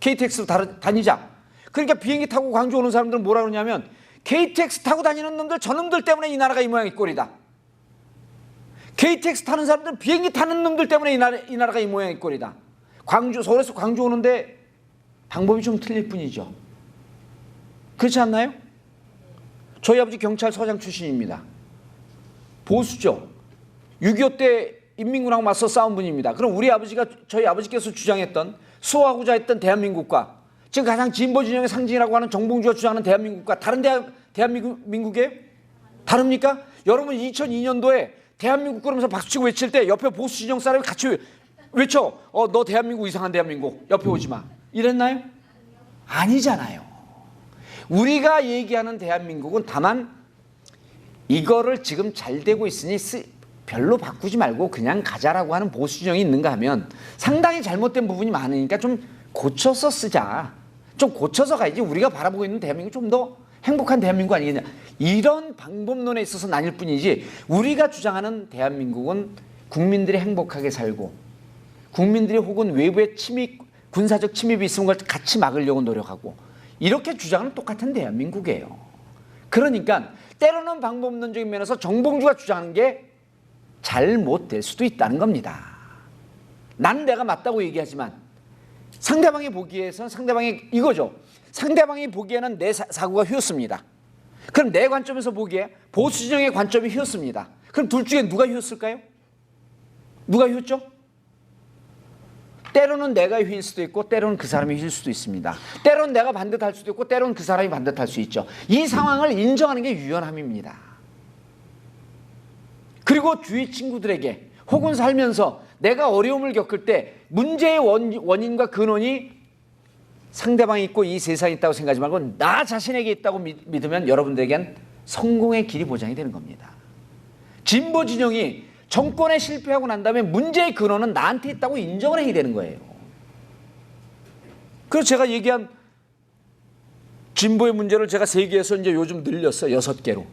KTX로 다니자. 그러니까 비행기 타고 광주 오는 사람들은 뭐라 그러냐면, KTX 타고 다니는 놈들, 저놈들 때문에 이 나라가 이 모양이 꼴이다. KTX 타는 사람들은 비행기 타는 놈들 때문에 이 나라가 이 모양이 꼴이다. 서울에서 광주 오는데 방법이 좀 틀릴 뿐이죠. 그렇지 않나요? 저희 아버지 경찰서장 출신입니다. 보수죠. 6.25 때 인민군하고 맞서 싸운 분입니다. 그럼 저희 아버지께서 주장했던, 수호하고자 했던 대한민국과 지금 가장 진보 진영의 상징이라고 하는 정봉주가 주장하는 대한민국과 다른 대한민국이에요? 다릅니까? 여러분, 2002년도에 대한민국 그러면서 박수치고 외칠 때 옆에 보수 진영 사람이 같이 외쳐. 너 대한민국 이상한 대한민국 옆에 오지 마. 이랬나요? 아니잖아요. 우리가 얘기하는 대한민국은 다만 이거를 지금 잘 되고 있으니 별로 바꾸지 말고 그냥 가자라고 하는 보수 진영이 있는가 하면 상당히 잘못된 부분이 많으니까 좀 고쳐서 쓰자. 좀 고쳐서 가야지 우리가 바라보고 있는 대한민국이 좀 더 행복한 대한민국 아니겠냐. 이런 방법론에 있어서 나뉠 뿐이지, 우리가 주장하는 대한민국은 국민들이 행복하게 살고 국민들이 혹은 외부의 군사적 침입이 있는 걸 같이 막으려고 노력하고 이렇게 주장하는 똑같은 대한민국이에요. 그러니까 때로는 방법론적인 면에서 정봉주가 주장하는 게 잘못될 수도 있다는 겁니다. 나는 내가 맞다고 얘기하지만 상대방이 보기에선 이거죠. 상대방이 보기에는 내 사고가 휘었습니다. 그럼 내 관점에서 보기에 보수 진영의 관점이 휘었습니다. 그럼 둘 중에 누가 휘었을까요? 누가 휘었죠? 때로는 내가 휘일 수도 있고 때로는 그 사람이 휘일 수도 있습니다. 때로는 내가 반듯할 수도 있고 때로는 그 사람이 반듯할 수 있죠. 이 상황을 인정하는 게 유연함입니다. 그리고 주위 친구들에게 혹은 살면서 내가 어려움을 겪을 때 문제의 원인과 근원이 상대방이 있고 이 세상이 있다고 생각하지 말고 나 자신에게 있다고 믿으면 여러분들에겐 성공의 길이 보장이 되는 겁니다. 진보 진영이 정권에 실패하고 난 다음에 문제의 근원은 나한테 있다고 인정을 해야 되는 거예요. 그래서 제가 얘기한 진보의 문제를 제가 3개에서 이제 요즘 늘렸어요. 6개로.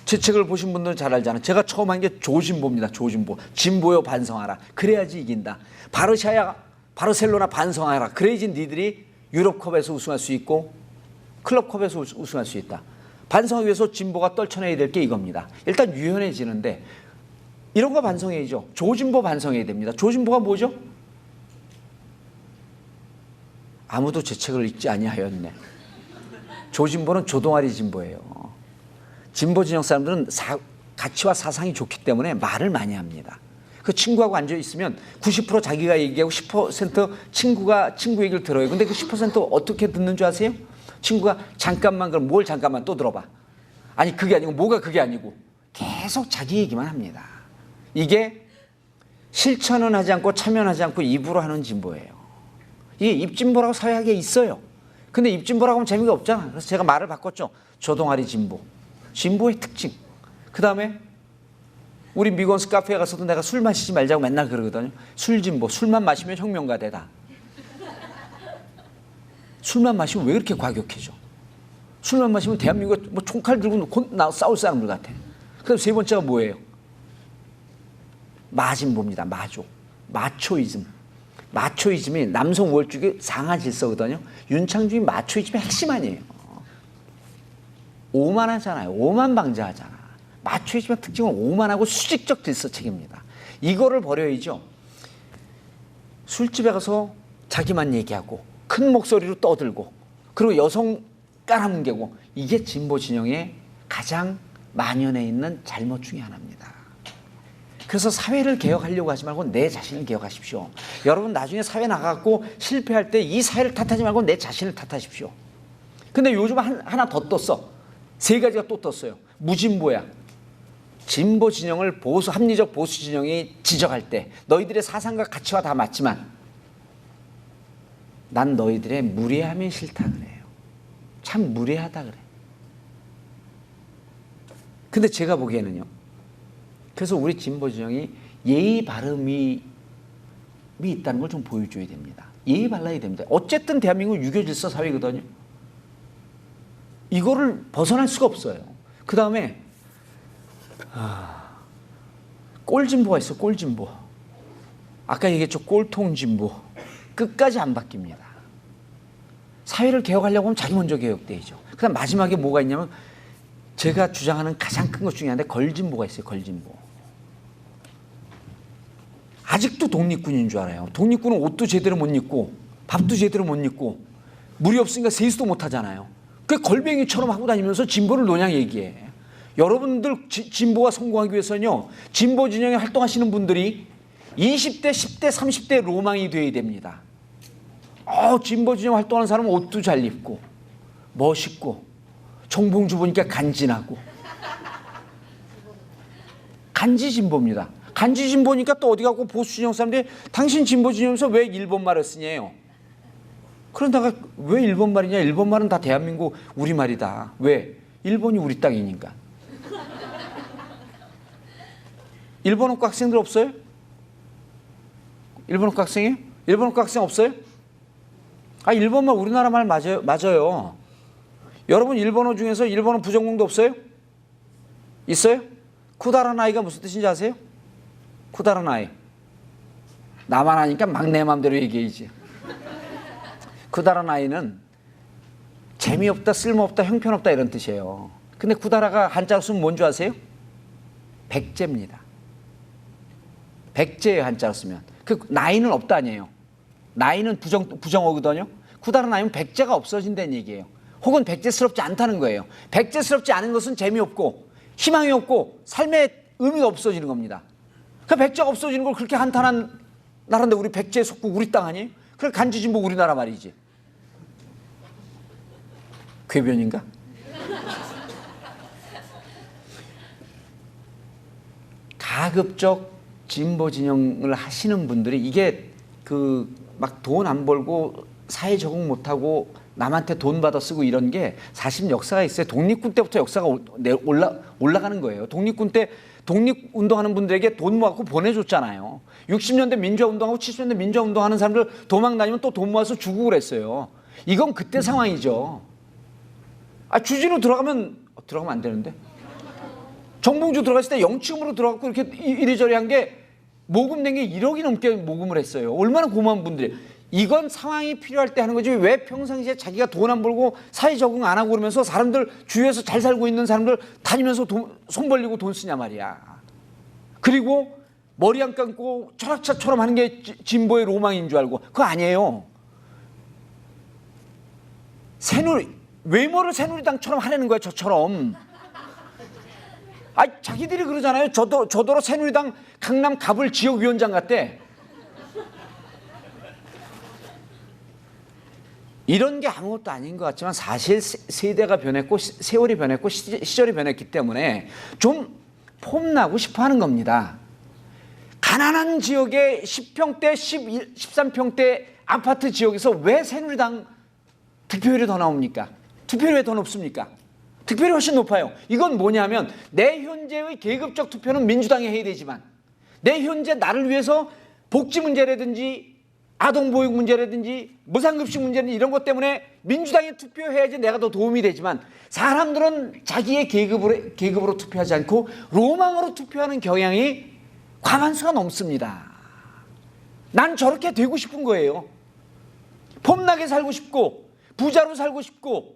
제 책을 보신 분들은 잘 알잖아요. 제가 처음 한 게 조진보입니다. 조진보. 진보여 반성하라. 그래야지 이긴다. 바르셀로나 반성하라. 그래야지 니들이 유럽컵에서 우승할 수 있고 클럽컵에서 우승할 수 있다. 반성하기 위해서 진보가 떨쳐내야 될 게 이겁니다. 일단 유연해지는데 이런 거 반성해야죠. 조진보 반성해야 됩니다. 조진보가 뭐죠? 아무도 제 책을 읽지 아니하였네. 조진보는 조동아리 진보예요. 진보 진영 사람들은 가치와 사상이 좋기 때문에 말을 많이 합니다. 그 친구하고 앉아 있으면 90% 자기가 얘기하고 10% 친구가 친구 얘기를 들어요. 근데 그 10% 어떻게 듣는 줄 아세요? 친구가 잠깐만, 그럼 뭘 잠깐만 또 들어봐. 아니 그게 아니고 뭐가 그게 아니고 계속 자기 얘기만 합니다. 이게 실천은 하지 않고 참여하지 않고 입으로 하는 진보예요. 이게 입진보라고 사회학에 있어요. 근데 입진보라고 하면 재미가 없잖아. 그래서 제가 말을 바꿨죠. 조동아리 진보. 진보의 특징. 그 다음에 우리 미건스 카페에 가서도 내가 술 마시지 말자고 맨날 그러거든요. 술 진보. 술만 마시면 혁명가대다. 술만 마시면 왜 그렇게 과격해져? 술만 마시면 대한민국에 뭐 총칼 들고 싸울 사람들 같아. 그럼 3번째가 뭐예요? 마진보입니다. 마조. 마초이즘. 마초이즘이 남성 우월주의 상하 질서거든요. 윤창중이 마초이즘의 핵심 아니에요. 오만하잖아요. 오만방자하잖아. 마초이즘의 특징은 오만하고 수직적 질서책입니다. 이거를 버려야죠. 술집에 가서 자기만 얘기하고 큰 목소리로 떠들고 그리고 여성 깔아뭉개고 이게 진보 진영의 가장 만연해 있는 잘못 중에 하나입니다. 그래서 사회를 개혁하려고 하지 말고 내 자신을 개혁하십시오. 여러분 나중에 사회 나가고 실패할 때 이 사회를 탓하지 말고 내 자신을 탓하십시오. 근데 요즘 하나 더 떴어. 3가지가 또 떴어요. 무진보야. 진보 진영을 합리적 보수 진영이 지적할 때 너희들의 사상과 가치와 다 맞지만 난 너희들의 무례함이 싫다 그래요. 참 무례하다 그래. 근데 제가 보기에는요. 그래서 우리 진보 진영이 예의 바름이 있다는 걸 좀 보여줘야 됩니다. 예의 발라야 됩니다. 어쨌든 대한민국 유교질서 사회거든요. 이거를 벗어날 수가 없어요. 그 다음에 꼴진보가 있어. 꼴진보. 아까 얘기했죠. 꼴통진보. 끝까지 안 바뀝니다. 사회를 개혁하려고 하면 자기 먼저 개혁돼야죠. 그 다음 마지막에 뭐가 있냐면 제가 주장하는 가장 큰 것 중에 하나인데 걸진보가 있어요. 걸진보. 아직도 독립군인 줄 알아요. 독립군은 옷도 제대로 못 입고 밥도 제대로 못 입고 물이 없으니까 세수도 못 하잖아요. 그 걸뱅이처럼 하고 다니면서 진보를 노냐 얘기해. 여러분들 진보가 성공하기 위해서는요. 진보 진영에 활동하시는 분들이 20대, 10대, 30대 로망이 돼야 됩니다. 진보 진영 활동하는 사람은 옷도 잘 입고 멋있고 정봉주 보니까 간지나고 간지 진보입니다. 간지 진보니까 또 어디 가고 보수 진영 사람들이 당신 진보 진영에서 왜 일본말을 쓰냐요. 그런다가 왜 일본말이냐. 일본말은 다 대한민국 우리말이다. 왜? 일본이 우리 땅이니까. 일본어과 학생들 없어요? 일본어과 학생이요? 일본어과 학생 없어요? 일본말 우리나라 말 맞아요. 여러분 일본어 중에서 일본어 부전공도 없어요? 있어요? 쿠다라나이가 무슨 뜻인지 아세요? 쿠다라나이. 나만 아니까 막 내 맘대로 얘기해야지. 쿠다라나이는 재미없다, 쓸모없다, 형편없다 이런 뜻이에요. 근데 쿠다라가 한자로 쓰면 뭔 줄 아세요? 백제입니다. 백제예요, 한자로 쓰면. 그 나이는 없다 아니에요. 나이는 부정어거든요. 쿠다라나이면 백제가 없어진다는 얘기예요. 혹은 백제스럽지 않다는 거예요. 백제스럽지 않은 것은 재미없고 희망이 없고 삶의 의미가 없어지는 겁니다. 그 백제가 없어지는 걸 그렇게 한탄한 나라인데 우리 백제 속국 우리 땅 아니에요? 그래 간지진보 우리나라 말이지. 궤변인가? 가급적 진보 진영을 하시는 분들이 이게 막 돈 안 벌고 사회 적응 못하고 남한테 돈 받아 쓰고 이런 게 사실 역사가 있어요. 독립군 때부터 역사가 올라가는 거예요. 독립군 때 독립운동하는 분들에게 돈 모아서 보내줬잖아요. 60년대 민주화운동하고 70년대 민주화운동하는 사람들 도망 다니면 또 돈 모아서 주고 그랬어요. 이건 그때 상황이죠. 주진우 들어가면 안 되는데. 정봉주 들어갔을 때 영치금으로 들어갔고 이렇게 이리저리 한 게 모금된 게 1억이 넘게 모금을 했어요. 얼마나 고마운 분들이. 이건 상황이 필요할 때 하는 거지 왜 평상시에 자기가 돈 안 벌고 사회 적응 안 하고 그러면서 사람들 주위에서 잘 살고 있는 사람들 다니면서 손 벌리고 돈 쓰냐 말이야. 그리고 머리 안 감고 철학자처럼 하는 게 진보의 로망인 줄 알고. 그거 아니에요. 외모를 새누리당처럼 하려는 거야. 저처럼. 자기들이 그러잖아요. 저더러 새누리당 강남 갑을 지역위원장 같대. 이런 게 아무것도 아닌 것 같지만 사실 세대가 변했고 세월이 변했고 시절이 변했기 때문에 좀 폼나고 싶어 하는 겁니다. 가난한 지역의 10평대, 13평대 아파트 지역에서 왜 새누리당 득표율이 더 나옵니까? 득표율이 왜 더 높습니까? 득표율이 훨씬 높아요. 이건 뭐냐면 내 현재의 계급적 투표는 민주당이 해야 되지만 내 현재 나를 위해서 복지 문제라든지 아동보육 문제라든지 무상급식 문제라든지 이런 것 때문에 민주당에 투표해야지 내가 더 도움이 되지만 사람들은 자기의 계급으로 투표하지 않고 로망으로 투표하는 경향이 과반수가 넘습니다. 난 저렇게 되고 싶은 거예요. 폼나게 살고 싶고 부자로 살고 싶고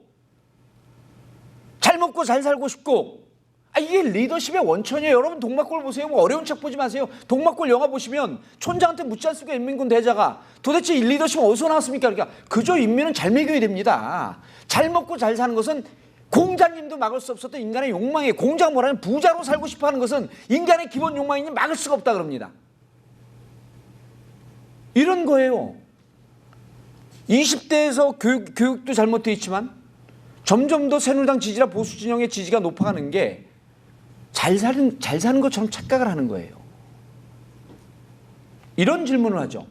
잘 먹고 잘 살고 싶고 이게 리더십의 원천이에요. 여러분 동막골 보세요. 뭐 어려운 책 보지 마세요. 동막골 영화 보시면 촌장한테 묻지 않습니까? 인민군 대자가 도대체 이 리더십은 어디서 나왔습니까? 그러니까 그저 인민은 잘 먹여야 됩니다. 잘 먹고 잘 사는 것은 공자님도 막을 수 없었던 인간의 욕망이에요. 공자가 뭐라면 부자로 살고 싶어하는 것은 인간의 기본 욕망이니 막을 수가 없다 그럽니다. 이런 거예요. 20대에서 교육도 잘못되어 있지만 점점 더 새누리당 지지라 보수 진영의 지지가 높아가는 게 잘 사는 것처럼 착각을 하는 거예요. 이런 질문을 하죠.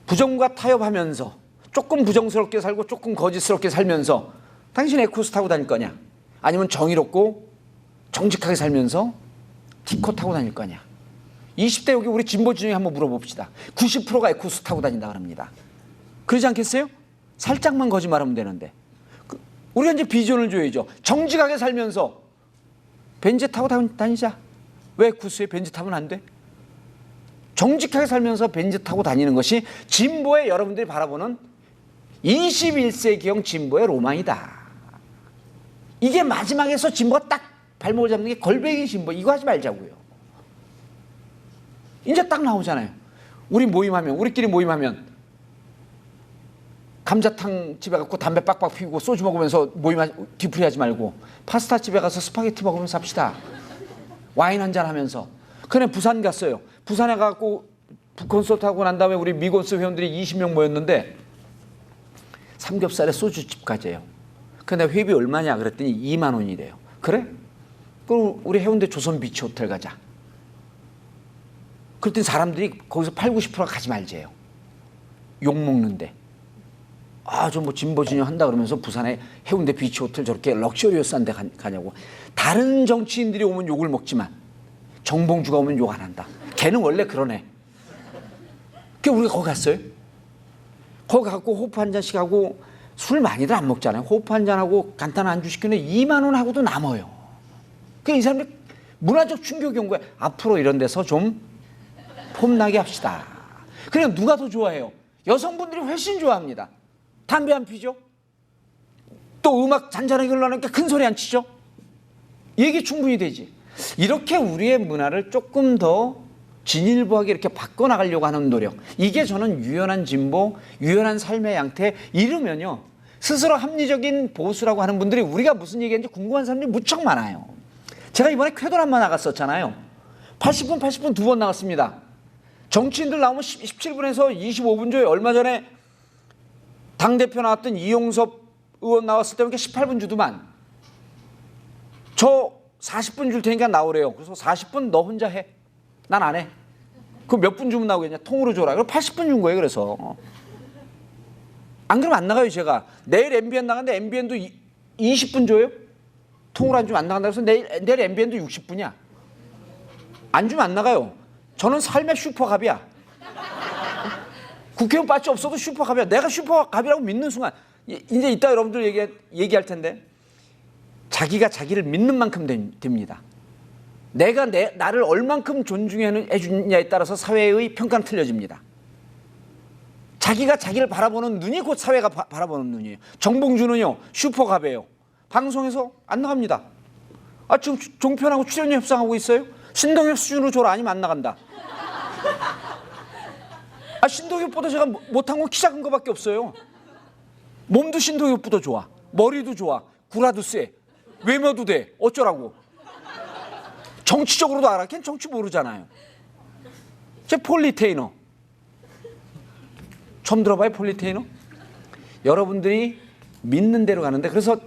부정과 타협하면서 조금 부정스럽게 살고 조금 거짓스럽게 살면서 당신 에쿠스 타고 다닐 거냐? 아니면 정의롭고 정직하게 살면서 티코 타고 다닐 거냐? 20대 여기 우리 진보 진영에 한번 물어봅시다. 90%가 에쿠스 타고 다닌다 그럽니다. 그러지 않겠어요? 살짝만 거짓말하면 되는데. 우리가 이제 비전을 줘야죠. 정직하게 살면서 벤츠 타고 다니자. 왜 구스에 벤츠 타면 안 돼? 정직하게 살면서 벤츠 타고 다니는 것이 진보의 여러분들이 바라보는 21세기형 진보의 로망이다. 이게 마지막에서 진보가 딱 발목을 잡는 게 걸베기 진보. 이거 하지 말자고요. 이제 딱 나오잖아요. 우리끼리 모임하면 감자탕 집에 가고 담배 빡빡 피우고 소주 먹으면서 뒤풀이 하지 말고 파스타 집에 가서 스파게티 먹으면서 합시다. 와인 한잔 하면서. 그래 부산 갔어요. 부산에 가고 콘서트 하고 난 다음에 우리 미곤스 회원들이 20명 모였는데 삼겹살에 소주집까지 해요. 근데 회비 얼마냐 그랬더니 2만 원이래요. 그래? 그럼 우리 해운대 조선 비치 호텔 가자. 그랬더니 사람들이 거기서 80~90%가 가지 말재요. 욕 먹는데. 저 뭐 진보 진영 한다 그러면서 부산에 해운대 비치 호텔 저렇게 럭셔리어스한 데 가냐고. 다른 정치인들이 오면 욕을 먹지만 정봉주가 오면 욕 안 한다. 걔는 원래 그러네. 그래서 우리가 거기 갔어요. 거기 갖고 호프 한 잔씩 하고 술 많이들 안 먹잖아요. 호프 한 잔하고 간단한 안주 시키는데 2만 원 하고도 남아요. 그러니까 이 사람들 문화적 충격이 온 거야. 앞으로 이런 데서 좀 폼나게 합시다. 그냥 누가 더 좋아해요? 여성분들이 훨씬 좋아합니다. 담배 안 피죠? 또 음악 잔잔하게 흘러나니까 큰 소리 안 치죠? 얘기 충분히 되지. 이렇게 우리의 문화를 조금 더 진일보하게 이렇게 바꿔나가려고 하는 노력. 이게 저는 유연한 진보, 유연한 삶의 양태. 이러면요. 스스로 합리적인 보수라고 하는 분들이 우리가 무슨 얘기하는지 궁금한 사람들이 무척 많아요. 제가 이번에 쾌돌한번 나갔었잖아요. 80분 2번 나갔습니다. 정치인들 나오면 17분에서 25분 줘요. 얼마 전에 당대표 나왔던 이용섭 의원 나왔을 때 18분 주더만. 저 40분 줄 테니까 나오래요. 그래서 40분 너 혼자 해. 난 안 해. 그럼 몇 분 주면 나오겠냐? 통으로 줘라. 그럼 80분 준 거예요. 그래서 안 그러면 안 나가요. 제가 내일 MBN 나가는데 MBN도 20분 줘요? 통으로 안 주면 안 나간다. 그래서 내일 MBN도 60분이야. 안 주면 안 나가요. 저는 삶의 슈퍼갑이야. 국회의원 빠지 없어도 슈퍼갑이야. 내가 슈퍼갑이라고 믿는 순간 이제 이따 여러분들 얘기할 텐데 자기가 자기를 믿는 만큼 됩니다. 내가 나를 얼만큼 존중해 주느냐에 따라서 사회의 평가는 틀려집니다. 자기가 자기를 바라보는 눈이 곧 사회가 바라보는 눈이에요. 정봉주는요 슈퍼갑이에요. 방송에서 안 나갑니다. 지금 종편하고 출연료 협상하고 있어요. 신동엽 수준으로 줘라 아니면 안 나간다. 신동엽보다 제가 못한 건 키 작은 거밖에 없어요. 몸도 신동엽보다 좋아. 머리도 좋아. 구라도 세. 외모도 돼. 어쩌라고. 정치적으로도 알아. 걔는 정치 모르잖아요. 제 폴리테이너. 처음 들어봐요 폴리테이너? 여러분들이 믿는 대로 가는데 그래서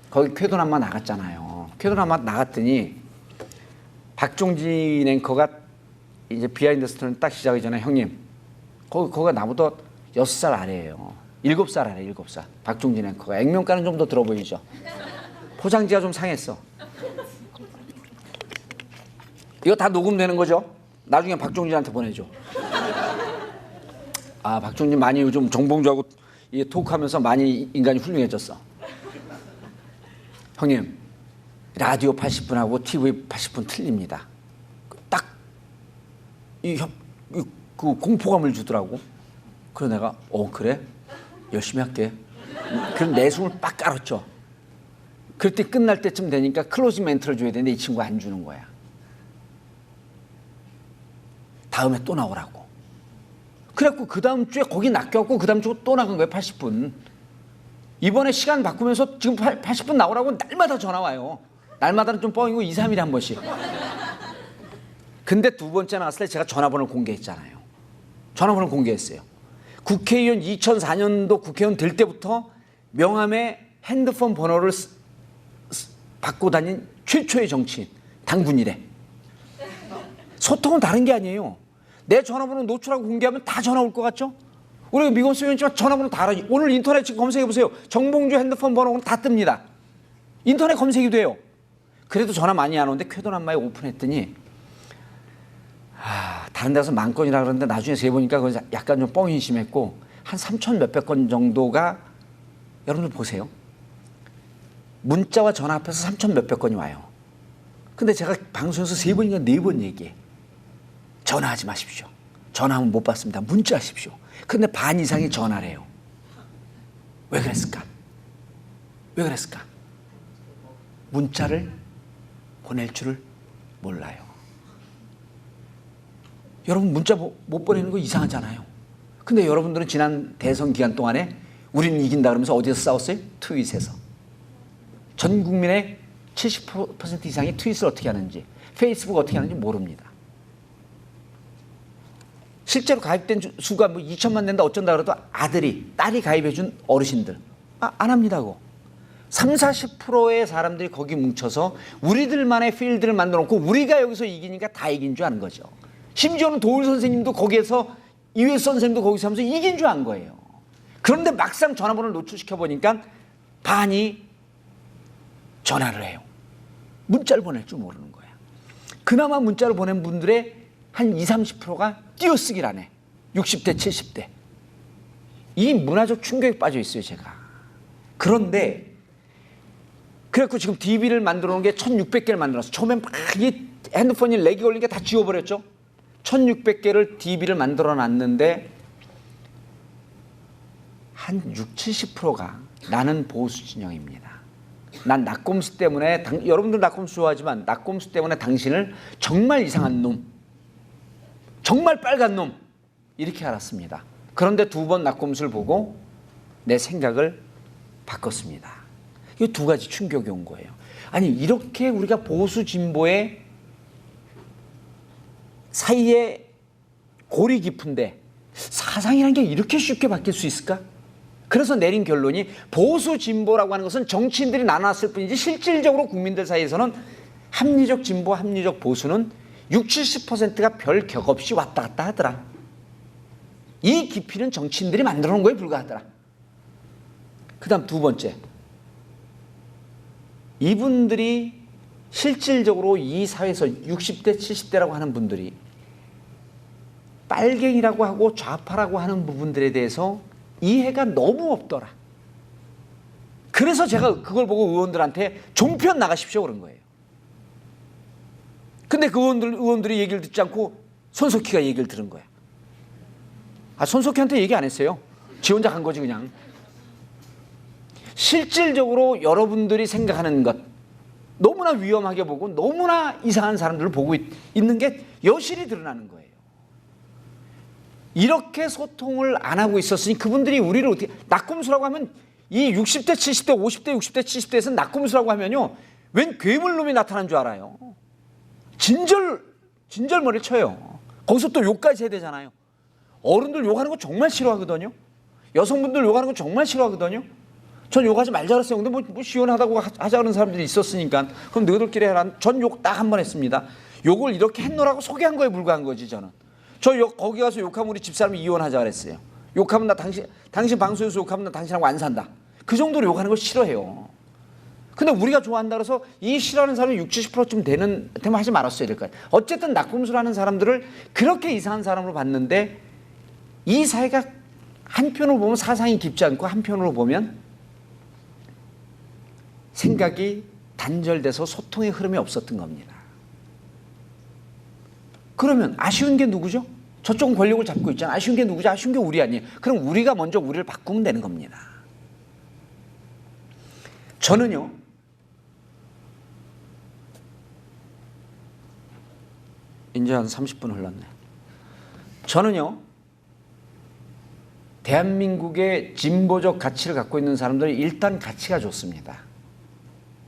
거기 쾌도남마 나갔잖아요. 쾌도남마 나갔더니 박종진 앵커가 이제 비하인드 스토리는 딱 시작하기 전에 형님 거기가 나보다 6살 아래예요. 7살 아래 7살. 박종진 앵커가 액면가는 좀 더 들어 보이죠. 포장지가 좀 상했어. 이거 다 녹음되는 거죠? 나중에 박종진한테 보내줘. 박종진 많이 요즘 정봉주하고 토크하면서 많이 인간이 훌륭해졌어. 형님 라디오 80분하고 TV 80분 틀립니다. 딱 그 공포감을 주더라고. 그래서 내가 그래? 열심히 할게. 그럼 내숭을 빡 깔았죠. 그럴 때 끝날 때쯤 되니까 클로징 멘트를 줘야 되는데 이 친구가 안 주는 거야. 다음에 또 나오라고. 그래갖고 그 다음 주에 거기 낚여갖고 그 다음 주에 또 나간 거예요. 80분. 이번에 시간 바꾸면서 지금 80분 나오라고 날마다 전화 와요. 날마다는 좀 뻥이고 2, 3일에 한 번씩. 근데 두 번째 나갔을 때 제가 전화번호를 공개했잖아요. 전화번호를 공개했어요. 국회의원 2004년도 국회의원 될 때부터 명함에 핸드폰 번호를 받고 다닌 최초의 정치인 당군이래. 소통은 다른 게 아니에요. 내 전화번호 노출하고 공개하면 다 전화 올 것 같죠? 우리 미건수 의원님지만 전화번호 다 알아요. 오늘 인터넷 지금 검색해 보세요. 정봉주 핸드폰 번호는 다 뜹니다. 인터넷 검색이 돼요. 그래도 전화 많이 안 오는데 쾌도남마에 오픈했더니 다른 데서 10,000건이라 그러는데 나중에 세보니까 약간 좀 뻥이 심했고 한 3,000 몇백 건 정도가 여러분들 보세요. 문자와 전화 앞에서 3,000 몇백 건이 와요. 근데 제가 방송에서 3번인가 4번 얘기해. 전화하지 마십시오. 전화하면 못 받습니다. 문자하십시오. 근데 반 이상이 전화래요. 왜 그랬을까? 왜 그랬을까? 문자를 보낼 줄을 몰라요. 여러분 문자 못 보내는 거 이상하잖아요. 근데 여러분들은 지난 대선 기간 동안에 우리는 이긴다 그러면서 어디서 싸웠어요? 트윗에서. 전 국민의 70% 이상이 트윗을 어떻게 하는지 페이스북 어떻게 하는지 모릅니다. 실제로 가입된 수가 2천만 된다 어쩐다 그래도 딸이 가입해준 어르신들 안 합니다고. 30-40%의 사람들이 거기 뭉쳐서 우리들만의 필드를 만들어 놓고 우리가 여기서 이기니까 다 이긴 줄 아는 거죠. 심지어는 도울 선생님도 거기에서 이회 선생님도 거기서 하면서 이긴 줄 안 거예요. 그런데 막상 전화번호를 노출시켜 보니까 반이 전화를 해요. 문자를 보낼 줄 모르는 거야. 그나마 문자를 보낸 분들의 한 20-30%가 띄어쓰기를 안 해. 60대 70대. 이 문화적 충격에 빠져 있어요 제가. 그런데 그래갖고 지금 DB를 만들어 놓은 게 1,600개를 만들었어. 처음엔 막 이 핸드폰이 렉이 걸리니까 다 지워버렸죠. 1,600개를 DB를 만들어 놨는데 한 60-70%가 나는 보수 진영입니다. 난 낙곰수 때문에 여러분들 낙곰수 좋아하지만 낙곰수 때문에 당신을 정말 이상한 놈, 정말 빨간 놈 이렇게 알았습니다. 그런데 2번 낙곰수를 보고 내 생각을 바꿨습니다. 이 2가지 충격이 온 거예요. 아니 이렇게 우리가 보수 진보의 사이에 골이 깊은데 사상이라는 게 이렇게 쉽게 바뀔 수 있을까? 그래서 내린 결론이 보수 진보라고 하는 것은 정치인들이 나눴을 뿐이지 실질적으로 국민들 사이에서는 합리적 진보, 합리적 보수는 60, 70%가 별 격 없이 왔다 갔다 하더라. 이 기피는 정치인들이 만들어 놓은 거에 불과하더라. 그 다음 두 번째, 이분들이 실질적으로 이 사회에서 60대 70대라고 하는 분들이 빨갱이라고 하고 좌파라고 하는 부분들에 대해서 이해가 너무 없더라. 그래서 제가 그걸 보고 의원들한테 종편 나가십시오 그런 거예요. 근데 그 의원들이 얘기를 듣지 않고 손석희가 얘기를 들은 거야. 손석희한테 얘기 안 했어요. 지 혼자 간 거지 그냥. 실질적으로 여러분들이 생각하는 것 너무나 위험하게 보고 너무나 이상한 사람들을 보고 있는 게 여실히 드러나는 거예요. 이렇게 소통을 안 하고 있었으니 그분들이 우리를 어떻게 낙곰수라고 하면 이 60대 70대 50대 60대 70대에서 낙곰수라고 하면요 웬 괴물놈이 나타난 줄 알아요. 진절머리를 쳐요. 거기서 또 욕까지 해야 되잖아요. 어른들 욕하는 거 정말 싫어하거든요. 여성분들 욕하는 거 정말 싫어하거든요. 전 욕하지 말자 그랬어요. 근데 뭐 시원하다고 하자 그러는 사람들이 있었으니까 그럼 너희들끼리 해라. 전 욕 딱 한 번 했습니다. 욕을 이렇게 했노라고 소개한 거에 불과한 거지 저는. 거기 가서 욕하면 우리 집사람이 이혼하자 그랬어요. 욕하면 나 당신 방송에서 욕하면 나 당신하고 안 산다. 그 정도로 욕하는 걸 싫어해요. 근데 우리가 좋아한다 그래서 이 싫어하는 사람이 60, 70%쯤 되면 하지 말았어야 될 거예요. 어쨌든 낙곰수라는 사람들을 그렇게 이상한 사람으로 봤는데 이 사회가 한편으로 보면 사상이 깊지 않고 한편으로 보면 생각이 단절돼서 소통의 흐름이 없었던 겁니다. 그러면 아쉬운 게 누구죠? 저쪽은 권력을 잡고 있잖아. 아쉬운 게 누구죠? 아쉬운 게 우리 아니에요. 그럼 우리가 먼저 우리를 바꾸면 되는 겁니다. 저는요, 이제 한 30분 흘렀네. 저는요, 대한민국의 진보적 가치를 갖고 있는 사람들이 일단 가치가 좋습니다.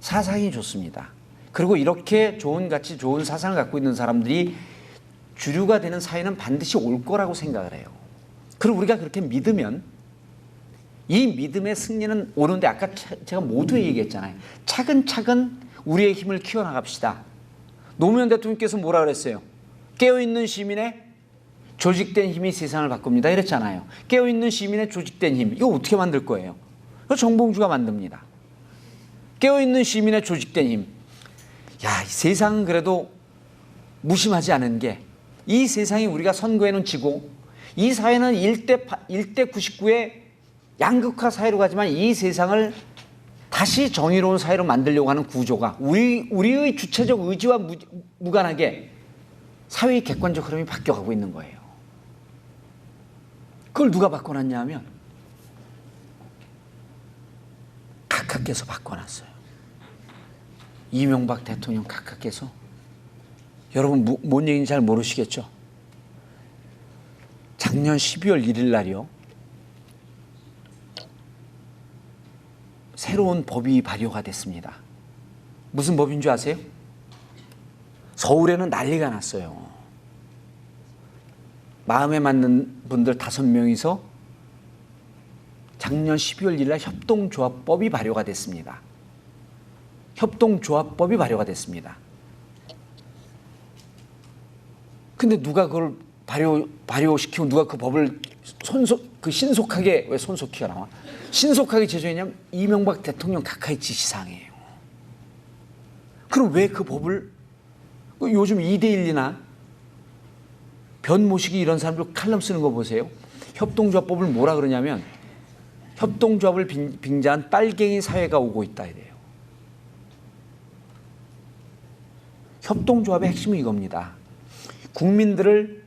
사상이 좋습니다. 그리고 이렇게 좋은 가치, 좋은 사상을 갖고 있는 사람들이 주류가 되는 사회는 반드시 올 거라고 생각을 해요. 그리고 우리가 그렇게 믿으면 이 믿음의 승리는 오는데 아까 제가 모두 얘기했잖아요. 차근차근 우리의 힘을 키워나갑시다. 노무현 대통령께서 뭐라 그랬어요? 깨어있는 시민의 조직된 힘이 세상을 바꿉니다. 이랬잖아요. 깨어있는 시민의 조직된 힘. 이거 어떻게 만들 거예요? 이거 정봉주가 만듭니다. 깨어있는 시민의 조직된 힘. 야, 이 세상은 그래도 무심하지 않은 게 이 세상이 우리가 선거에는 지고 이 사회는 1대 99의 양극화 사회로 가지만 이 세상을 다시 정의로운 사회로 만들려고 하는 구조가 우리의 주체적 의지와 무관하게 사회의 객관적 흐름이 바뀌어가고 있는 거예요. 그걸 누가 바꿔놨냐 하면 각하께서 바꿔놨어요. 이명박 대통령 각하께서. 여러분 뭔 얘기인지 잘 모르시겠죠? 작년 12월 1일 날이요. 새로운 법이 발효가 됐습니다. 무슨 법인 줄 아세요? 서울에는 난리가 났어요. 마음에 맞는 분들 5명이서 작년 12월 1일 날 협동조합법이 발효가 됐습니다. 협동조합법이 발효가 됐습니다. 근데 누가 그걸 발효시키고 누가 그 법을 신속하게, 왜 손석희가 나와? 신속하게 제정했냐면 이명박 대통령 각하의 지시사항이에요. 그럼 왜 그 법을 요즘 2대1이나 변모식이 이런 사람들 칼럼 쓰는 거 보세요. 협동조합법을 뭐라 그러냐면 협동조합을 빙자한 빨갱이 사회가 오고 있다 이래요. 협동조합의 핵심은 이겁니다. 국민들을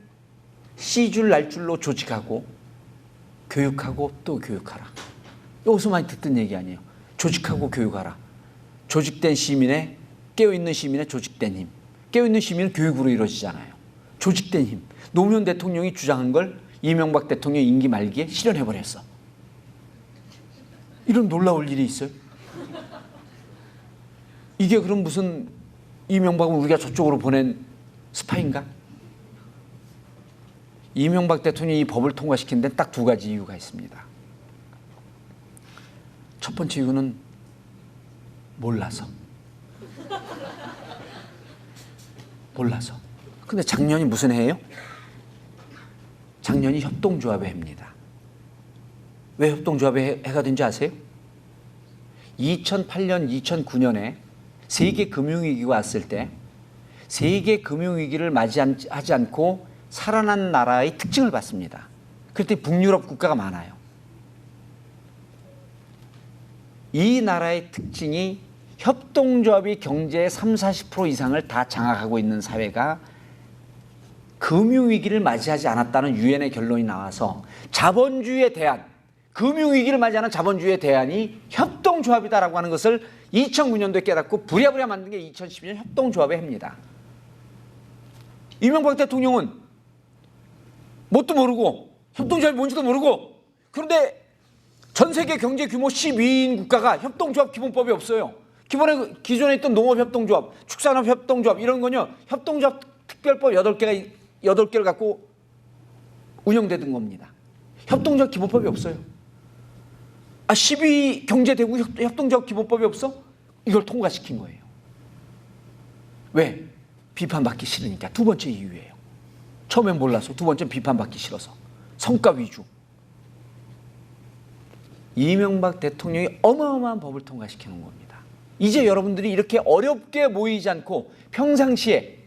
씨줄 날줄로 조직하고 교육하고 또 교육하라. 여기서 많이 듣던 얘기 아니에요. 조직하고 교육하라. 조직된 시민의, 깨어있는 시민의 조직된 힘. 깨어있는 시민은 교육으로 이루어지잖아요. 조직된 힘. 노무현 대통령이 주장한 걸 이명박 대통령 임기 말기에 실현해버렸어. 이런 놀라울 일이 있어요? 이게 그럼 무슨 이명박을 우리가 저쪽으로 보낸 스파인가? 이명박 대통령이 이 법을 통과시킨 데는 딱 2가지 이유가 있습니다. 첫 번째 이유는 몰라서. 근데 작년이 무슨 해예요? 작년이 협동조합의 해입니다. 왜 협동조합의 해가 된지 아세요? 2008년, 2009년에 세계 금융위기가 왔을 때 세계 금융위기를 맞이하지 않고 살아난 나라의 특징을 봤습니다. 그때 북유럽 국가가 많아요. 이 나라의 특징이 협동조합이 경제의 30-40% 이상을 다 장악하고 있는 사회가 금융위기를 맞이하지 않았다는 유엔의 결론이 나와서 자본주의의 대안, 금융위기를 맞이하는 자본주의의 대안이 협동조합이다라고 하는 것을 2009년도에 깨닫고 부랴부랴 만든 게 2012년 협동조합의 해입니다. 이명박 대통령은 뭣도 모르고 협동조합이 뭔지도 모르고, 그런데 전 세계 경제 규모 12위인 국가가 협동조합 기본법이 없어요. 기존에 있던 농업협동조합, 축산업협동조합 이런 거요, 협동조합 특별법 8개를 갖고 운영되던 겁니다. 협동조합 기본법이 없어요. 12위 경제대국 협동조합 기본법이 없어? 이걸 통과시킨 거예요. 왜? 비판받기 싫으니까. 두 번째 이유예요. 처음엔 몰라서, 두 번째는 비판받기 싫어서. 성과 위주. 이명박 대통령이 어마어마한 법을 통과시키는 겁니다. 이제 여러분들이 이렇게 어렵게 모이지 않고 평상시에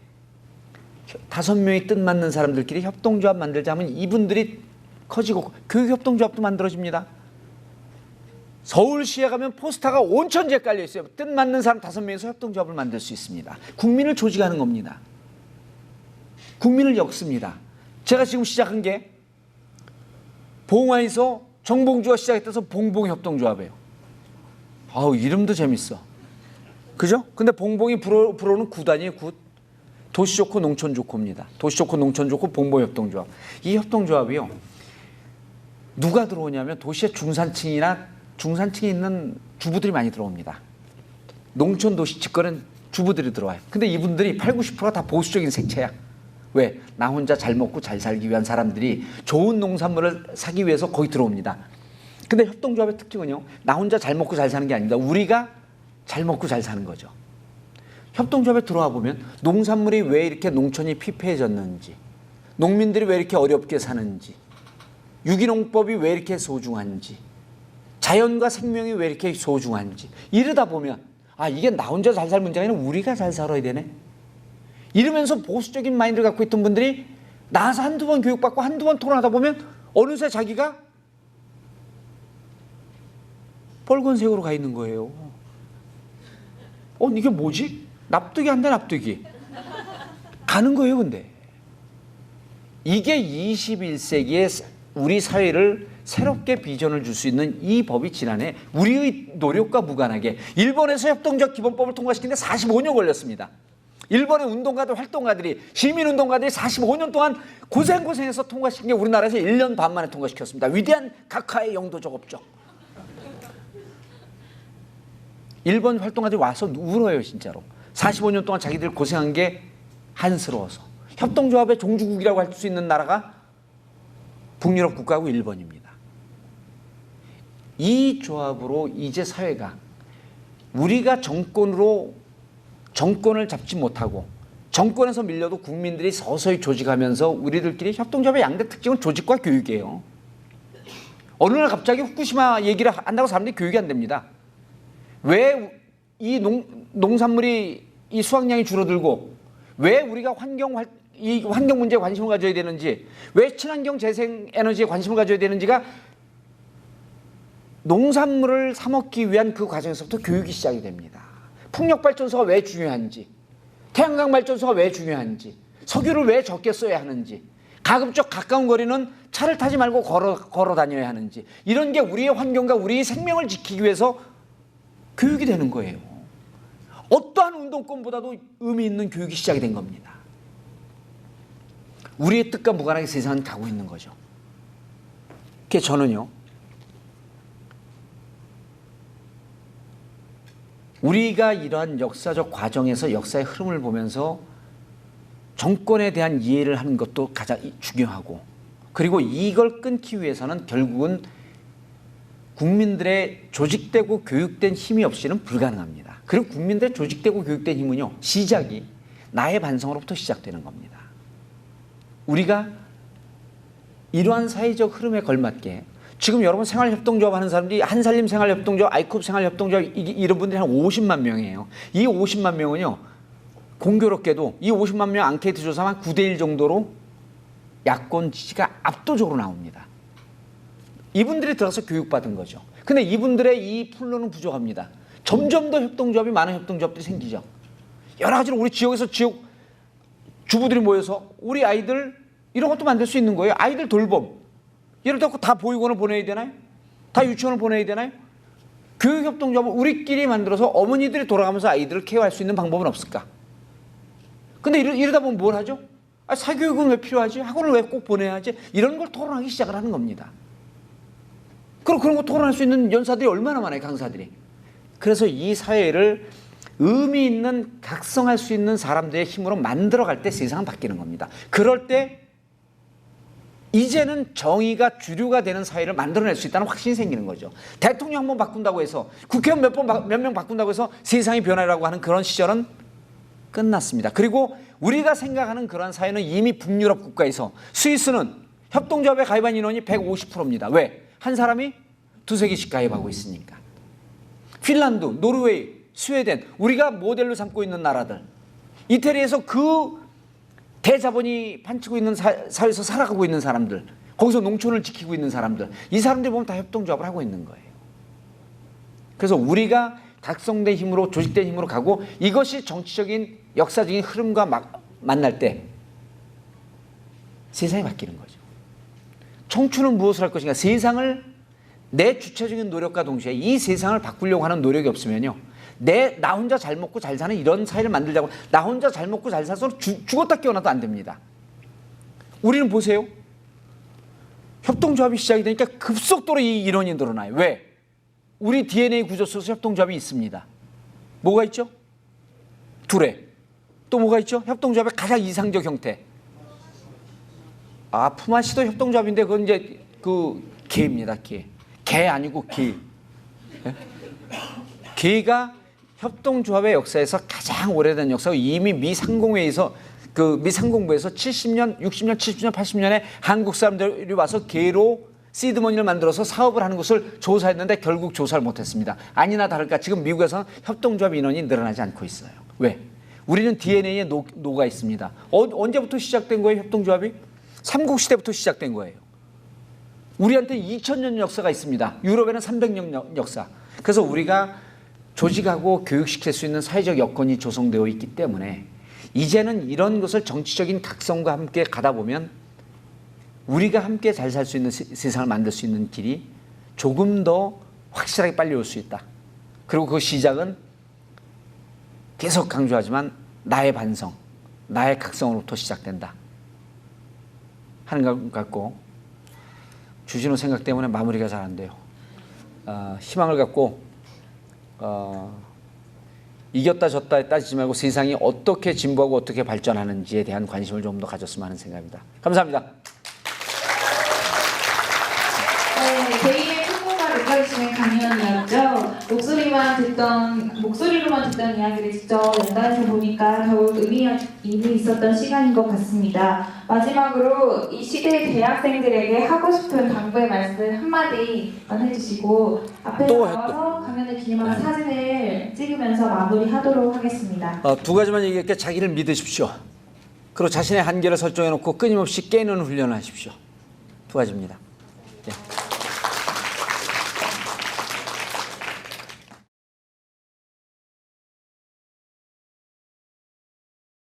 5명이 뜻 맞는 사람들끼리 협동조합 만들자면 이분들이 커지고 교육협동조합도 만들어집니다. 서울시에 가면 포스터가 온천지에 깔려 있어요. 뜻 맞는 사람 5명에서 협동조합을 만들 수 있습니다. 국민을 조직하는 겁니다. 국민을 엮습니다. 제가 지금 시작한 게 봉화에서 정봉주가 시작했다서 봉봉협동조합이에요. 아우, 이름도 재밌어. 그죠? 근데 봉봉이 불어오는 굿아니에요, 굿. 도시 좋고 농촌 좋고입니다. 도시 좋고 농촌 좋고 봉봉협동조합. 이 협동조합이요, 누가 들어오냐면 도시의 중산층이 있는 주부들이 많이 들어옵니다. 농촌 도시 집권은 주부들이 들어와요. 근데 이분들이 80-90%가 다 보수적인 색채야. 왜? 나 혼자 잘 먹고 잘 살기 위한 사람들이 좋은 농산물을 사기 위해서 거기 들어옵니다. 근데 협동조합의 특징은요, 나 혼자 잘 먹고 잘 사는 게 아닙니다. 우리가 잘 먹고 잘 사는 거죠. 협동조합에 들어와 보면 농산물이 왜 이렇게 농촌이 피폐해졌는지, 농민들이 왜 이렇게 어렵게 사는지, 유기농법이 왜 이렇게 소중한지, 자연과 생명이 왜 이렇게 소중한지, 이러다 보면 이게 나 혼자 잘 살 문제가 아니라 우리가 잘 살아야 되네, 이러면서 보수적인 마인드를 갖고 있던 분들이 나와서 한두 번 교육받고 한두 번 토론하다 보면 어느새 자기가 빨간색으로 가 있는 거예요. 이게 뭐지? 납득이 안 돼, 납득이. 가는 거예요. 근데 이게 21세기의 우리 사회를 새롭게 비전을 줄 수 있는 이 법이 지난해 우리의 노력과 무관하게 일본에서 협동조합 기본법을 통과시키는데 45년 걸렸습니다. 일본의 운동가들, 활동가들이, 시민운동가들이 45년 동안 고생해서 통과시킨 게 우리나라에서 1년 반 만에 통과시켰습니다. 위대한 각하의 영도적 업적. 일본 활동가들이 와서 울어요, 진짜로. 45년 동안 자기들 고생한 게 한스러워서. 협동조합의 종주국이라고 할 수 있는 나라가 북유럽 국가하고 일본입니다. 이 조합으로 이제 사회가, 우리가 정권을 잡지 못하고 정권에서 밀려도 국민들이 서서히 조직하면서 우리들끼리 협동조합의 양대 특징은 조직과 교육이에요. 어느 날 갑자기 후쿠시마 얘기를 한다고 사람들이 교육이 안 됩니다. 왜 이 농산물이 이 수확량이 줄어들고, 왜 우리가 환경 문제에 관심을 가져야 되는지, 왜 친환경 재생 에너지에 관심을 가져야 되는지가 농산물을 사 먹기 위한 그 과정에서부터 교육이 시작이 됩니다. 풍력발전소가 왜 중요한지, 태양광 발전소가 왜 중요한지, 석유를 왜 적게 써야 하는지, 가급적 가까운 거리는 차를 타지 말고 걸어 다녀야 하는지, 이런 게 우리의 환경과 우리의 생명을 지키기 위해서 교육이 되는 거예요. 어떠한 운동권보다도 의미 있는 교육이 시작이 된 겁니다. 우리의 뜻과 무관하게 세상은 가고 있는 거죠. 그래서 저는요, 우리가 이러한 역사적 과정에서 역사의 흐름을 보면서 정권에 대한 이해를 하는 것도 가장 중요하고, 그리고 이걸 끊기 위해서는 결국은 국민들의 조직되고 교육된 힘이 없이는 불가능합니다. 그리고 국민들의 조직되고 교육된 힘은요, 시작이 나의 반성으로부터 시작되는 겁니다. 우리가 이러한 사회적 흐름에 걸맞게 지금 여러분 생활협동조합 하는 사람들이 한살림 생활협동조합, 아이콥 생활협동조합 이런 분들이 한 50만 명이에요. 이 50만 명은요. 공교롭게도 이 50만 명 앙케이트 조사만 9대1 정도로 야권 지지가 압도적으로 나옵니다. 이분들이 들어가서 교육받은 거죠. 근데 이분들의 이 풀로는 부족합니다. 점점 더 협동조합이 많은 협동조합들이 생기죠. 여러 가지로 우리 지역에서 지역 주부들이 모여서 우리 아이들 이런 것도 만들 수 있는 거예요. 아이들 돌봄. 예를 들어 다 보육원을 보내야 되나요? 다 유치원을 보내야 되나요? 교육협동조합을 우리끼리 만들어서 어머니들이 돌아가면서 아이들을 케어할 수 있는 방법은 없을까? 근데 이러다 보면 뭘 하죠? 사교육은 왜 필요하지? 학원을 왜 꼭 보내야지? 이런 걸 토론하기 시작을 하는 겁니다. 그럼 그런 거 토론할 수 있는 연사들이 얼마나 많아요, 강사들이. 그래서 이 사회를 의미 있는 각성할 수 있는 사람들의 힘으로 만들어갈 때 세상은 바뀌는 겁니다. 그럴 때 이제는 정의가 주류가 되는 사회를 만들어낼 수 있다는 확신이 생기는 거죠. 대통령 한 번 바꾼다고 해서 국회의원 몇 명 바꾼다고 해서 세상이 변하라고 하는 그런 시절은 끝났습니다. 그리고 우리가 생각하는 그런 사회는 이미 북유럽 국가에서 스위스는 협동조합에 가입한 인원이 150%입니다. 왜? 한 사람이 두세 개씩 가입하고 있으니까. 핀란드, 노르웨이, 스웨덴 우리가 모델로 삼고 있는 나라들. 이태리에서 그 대자본이 판치고 있는 사회에서 살아가고 있는 사람들. 거기서 농촌을 지키고 있는 사람들. 이 사람들 보면 다 협동조합을 하고 있는 거예요. 그래서 우리가 각성된 힘으로 조직된 힘으로 가고 이것이 정치적인 역사적인 흐름과 만날 때 세상이 바뀌는 거죠. 청춘은 무엇을 할 것인가? 세상을 내 주체적인 노력과 동시에 이 세상을 바꾸려고 하는 노력이 없으면요. 나 혼자 잘 먹고 잘 사는 이런 사회를 만들자고 나 혼자 잘 먹고 잘 살아서 죽었다 깨어나도 안 됩니다. 우리는 보세요. 협동조합이 시작이 되니까 급속도로 이 인원이 늘어나요. 왜? 우리 DNA 구조 속에서 협동조합이 있습니다. 뭐가 있죠? 둘에. 또 뭐가 있죠? 협동조합의 가장 이상적 형태. 품앗이도 협동조합인데 그건 이제 그 개입니다. 개 아니고 개. 네? 개가 협동조합의 역사에서 가장 오래된 역사고 이미 미상공회에서 미상공부에서 70년, 60년, 70년, 80년에 한국 사람들이 와서 개로 시드머니를 만들어서 사업을 하는 것을 조사했는데 결국 조사를 못했습니다. 아니나 다를까 지금 미국에서는 협동조합 인원이 늘어나지 않고 있어요. 왜? 우리는 DNA에 녹아 있습니다. 언제부터 시작된 거예요, 협동조합이? 삼국시대부터 시작된 거예요. 우리한테 2000년 역사가 있습니다. 유럽에는 300년 역사. 그래서 우리가 조직하고 교육시킬 수 있는 사회적 여건이 조성되어 있기 때문에 이제는 이런 것을 정치적인 각성과 함께 가다 보면 우리가 함께 잘 살 수 있는 세상을 만들 수 있는 길이 조금 더 확실하게 빨리 올 수 있다. 그리고 그 시작은 계속 강조하지만 나의 반성, 나의 각성으로부터 시작된다 하는 것 같고 주진우 생각 때문에 마무리가 잘 안 돼요. 희망을 갖고 이겼다 졌다 따지지 말고 세상이 어떻게 진보하고 어떻게 발전하는지에 대한 관심을 좀 더 가졌으면 하는 생각입니다. 감사합니다. 개인의 풍모가 느껴지시는 강연이었죠. 목소리로만 듣던 이야기를 직접 연단해서 보니까 더욱 의미 있었던 시간인 것 같습니다. 마지막으로 이 시대의 대학생들에게 하고 싶은 당부의 말씀 한마디만 해주시고 앞에 나와서 강연을 기념하는 사진을 찍으면서 마무리하도록 하겠습니다. 두 가지만 얘기할게. 자기를 믿으십시오. 그리고 자신의 한계를 설정해놓고 끊임없이 깨는 훈련을 하십시오. 두 가지입니다. 네.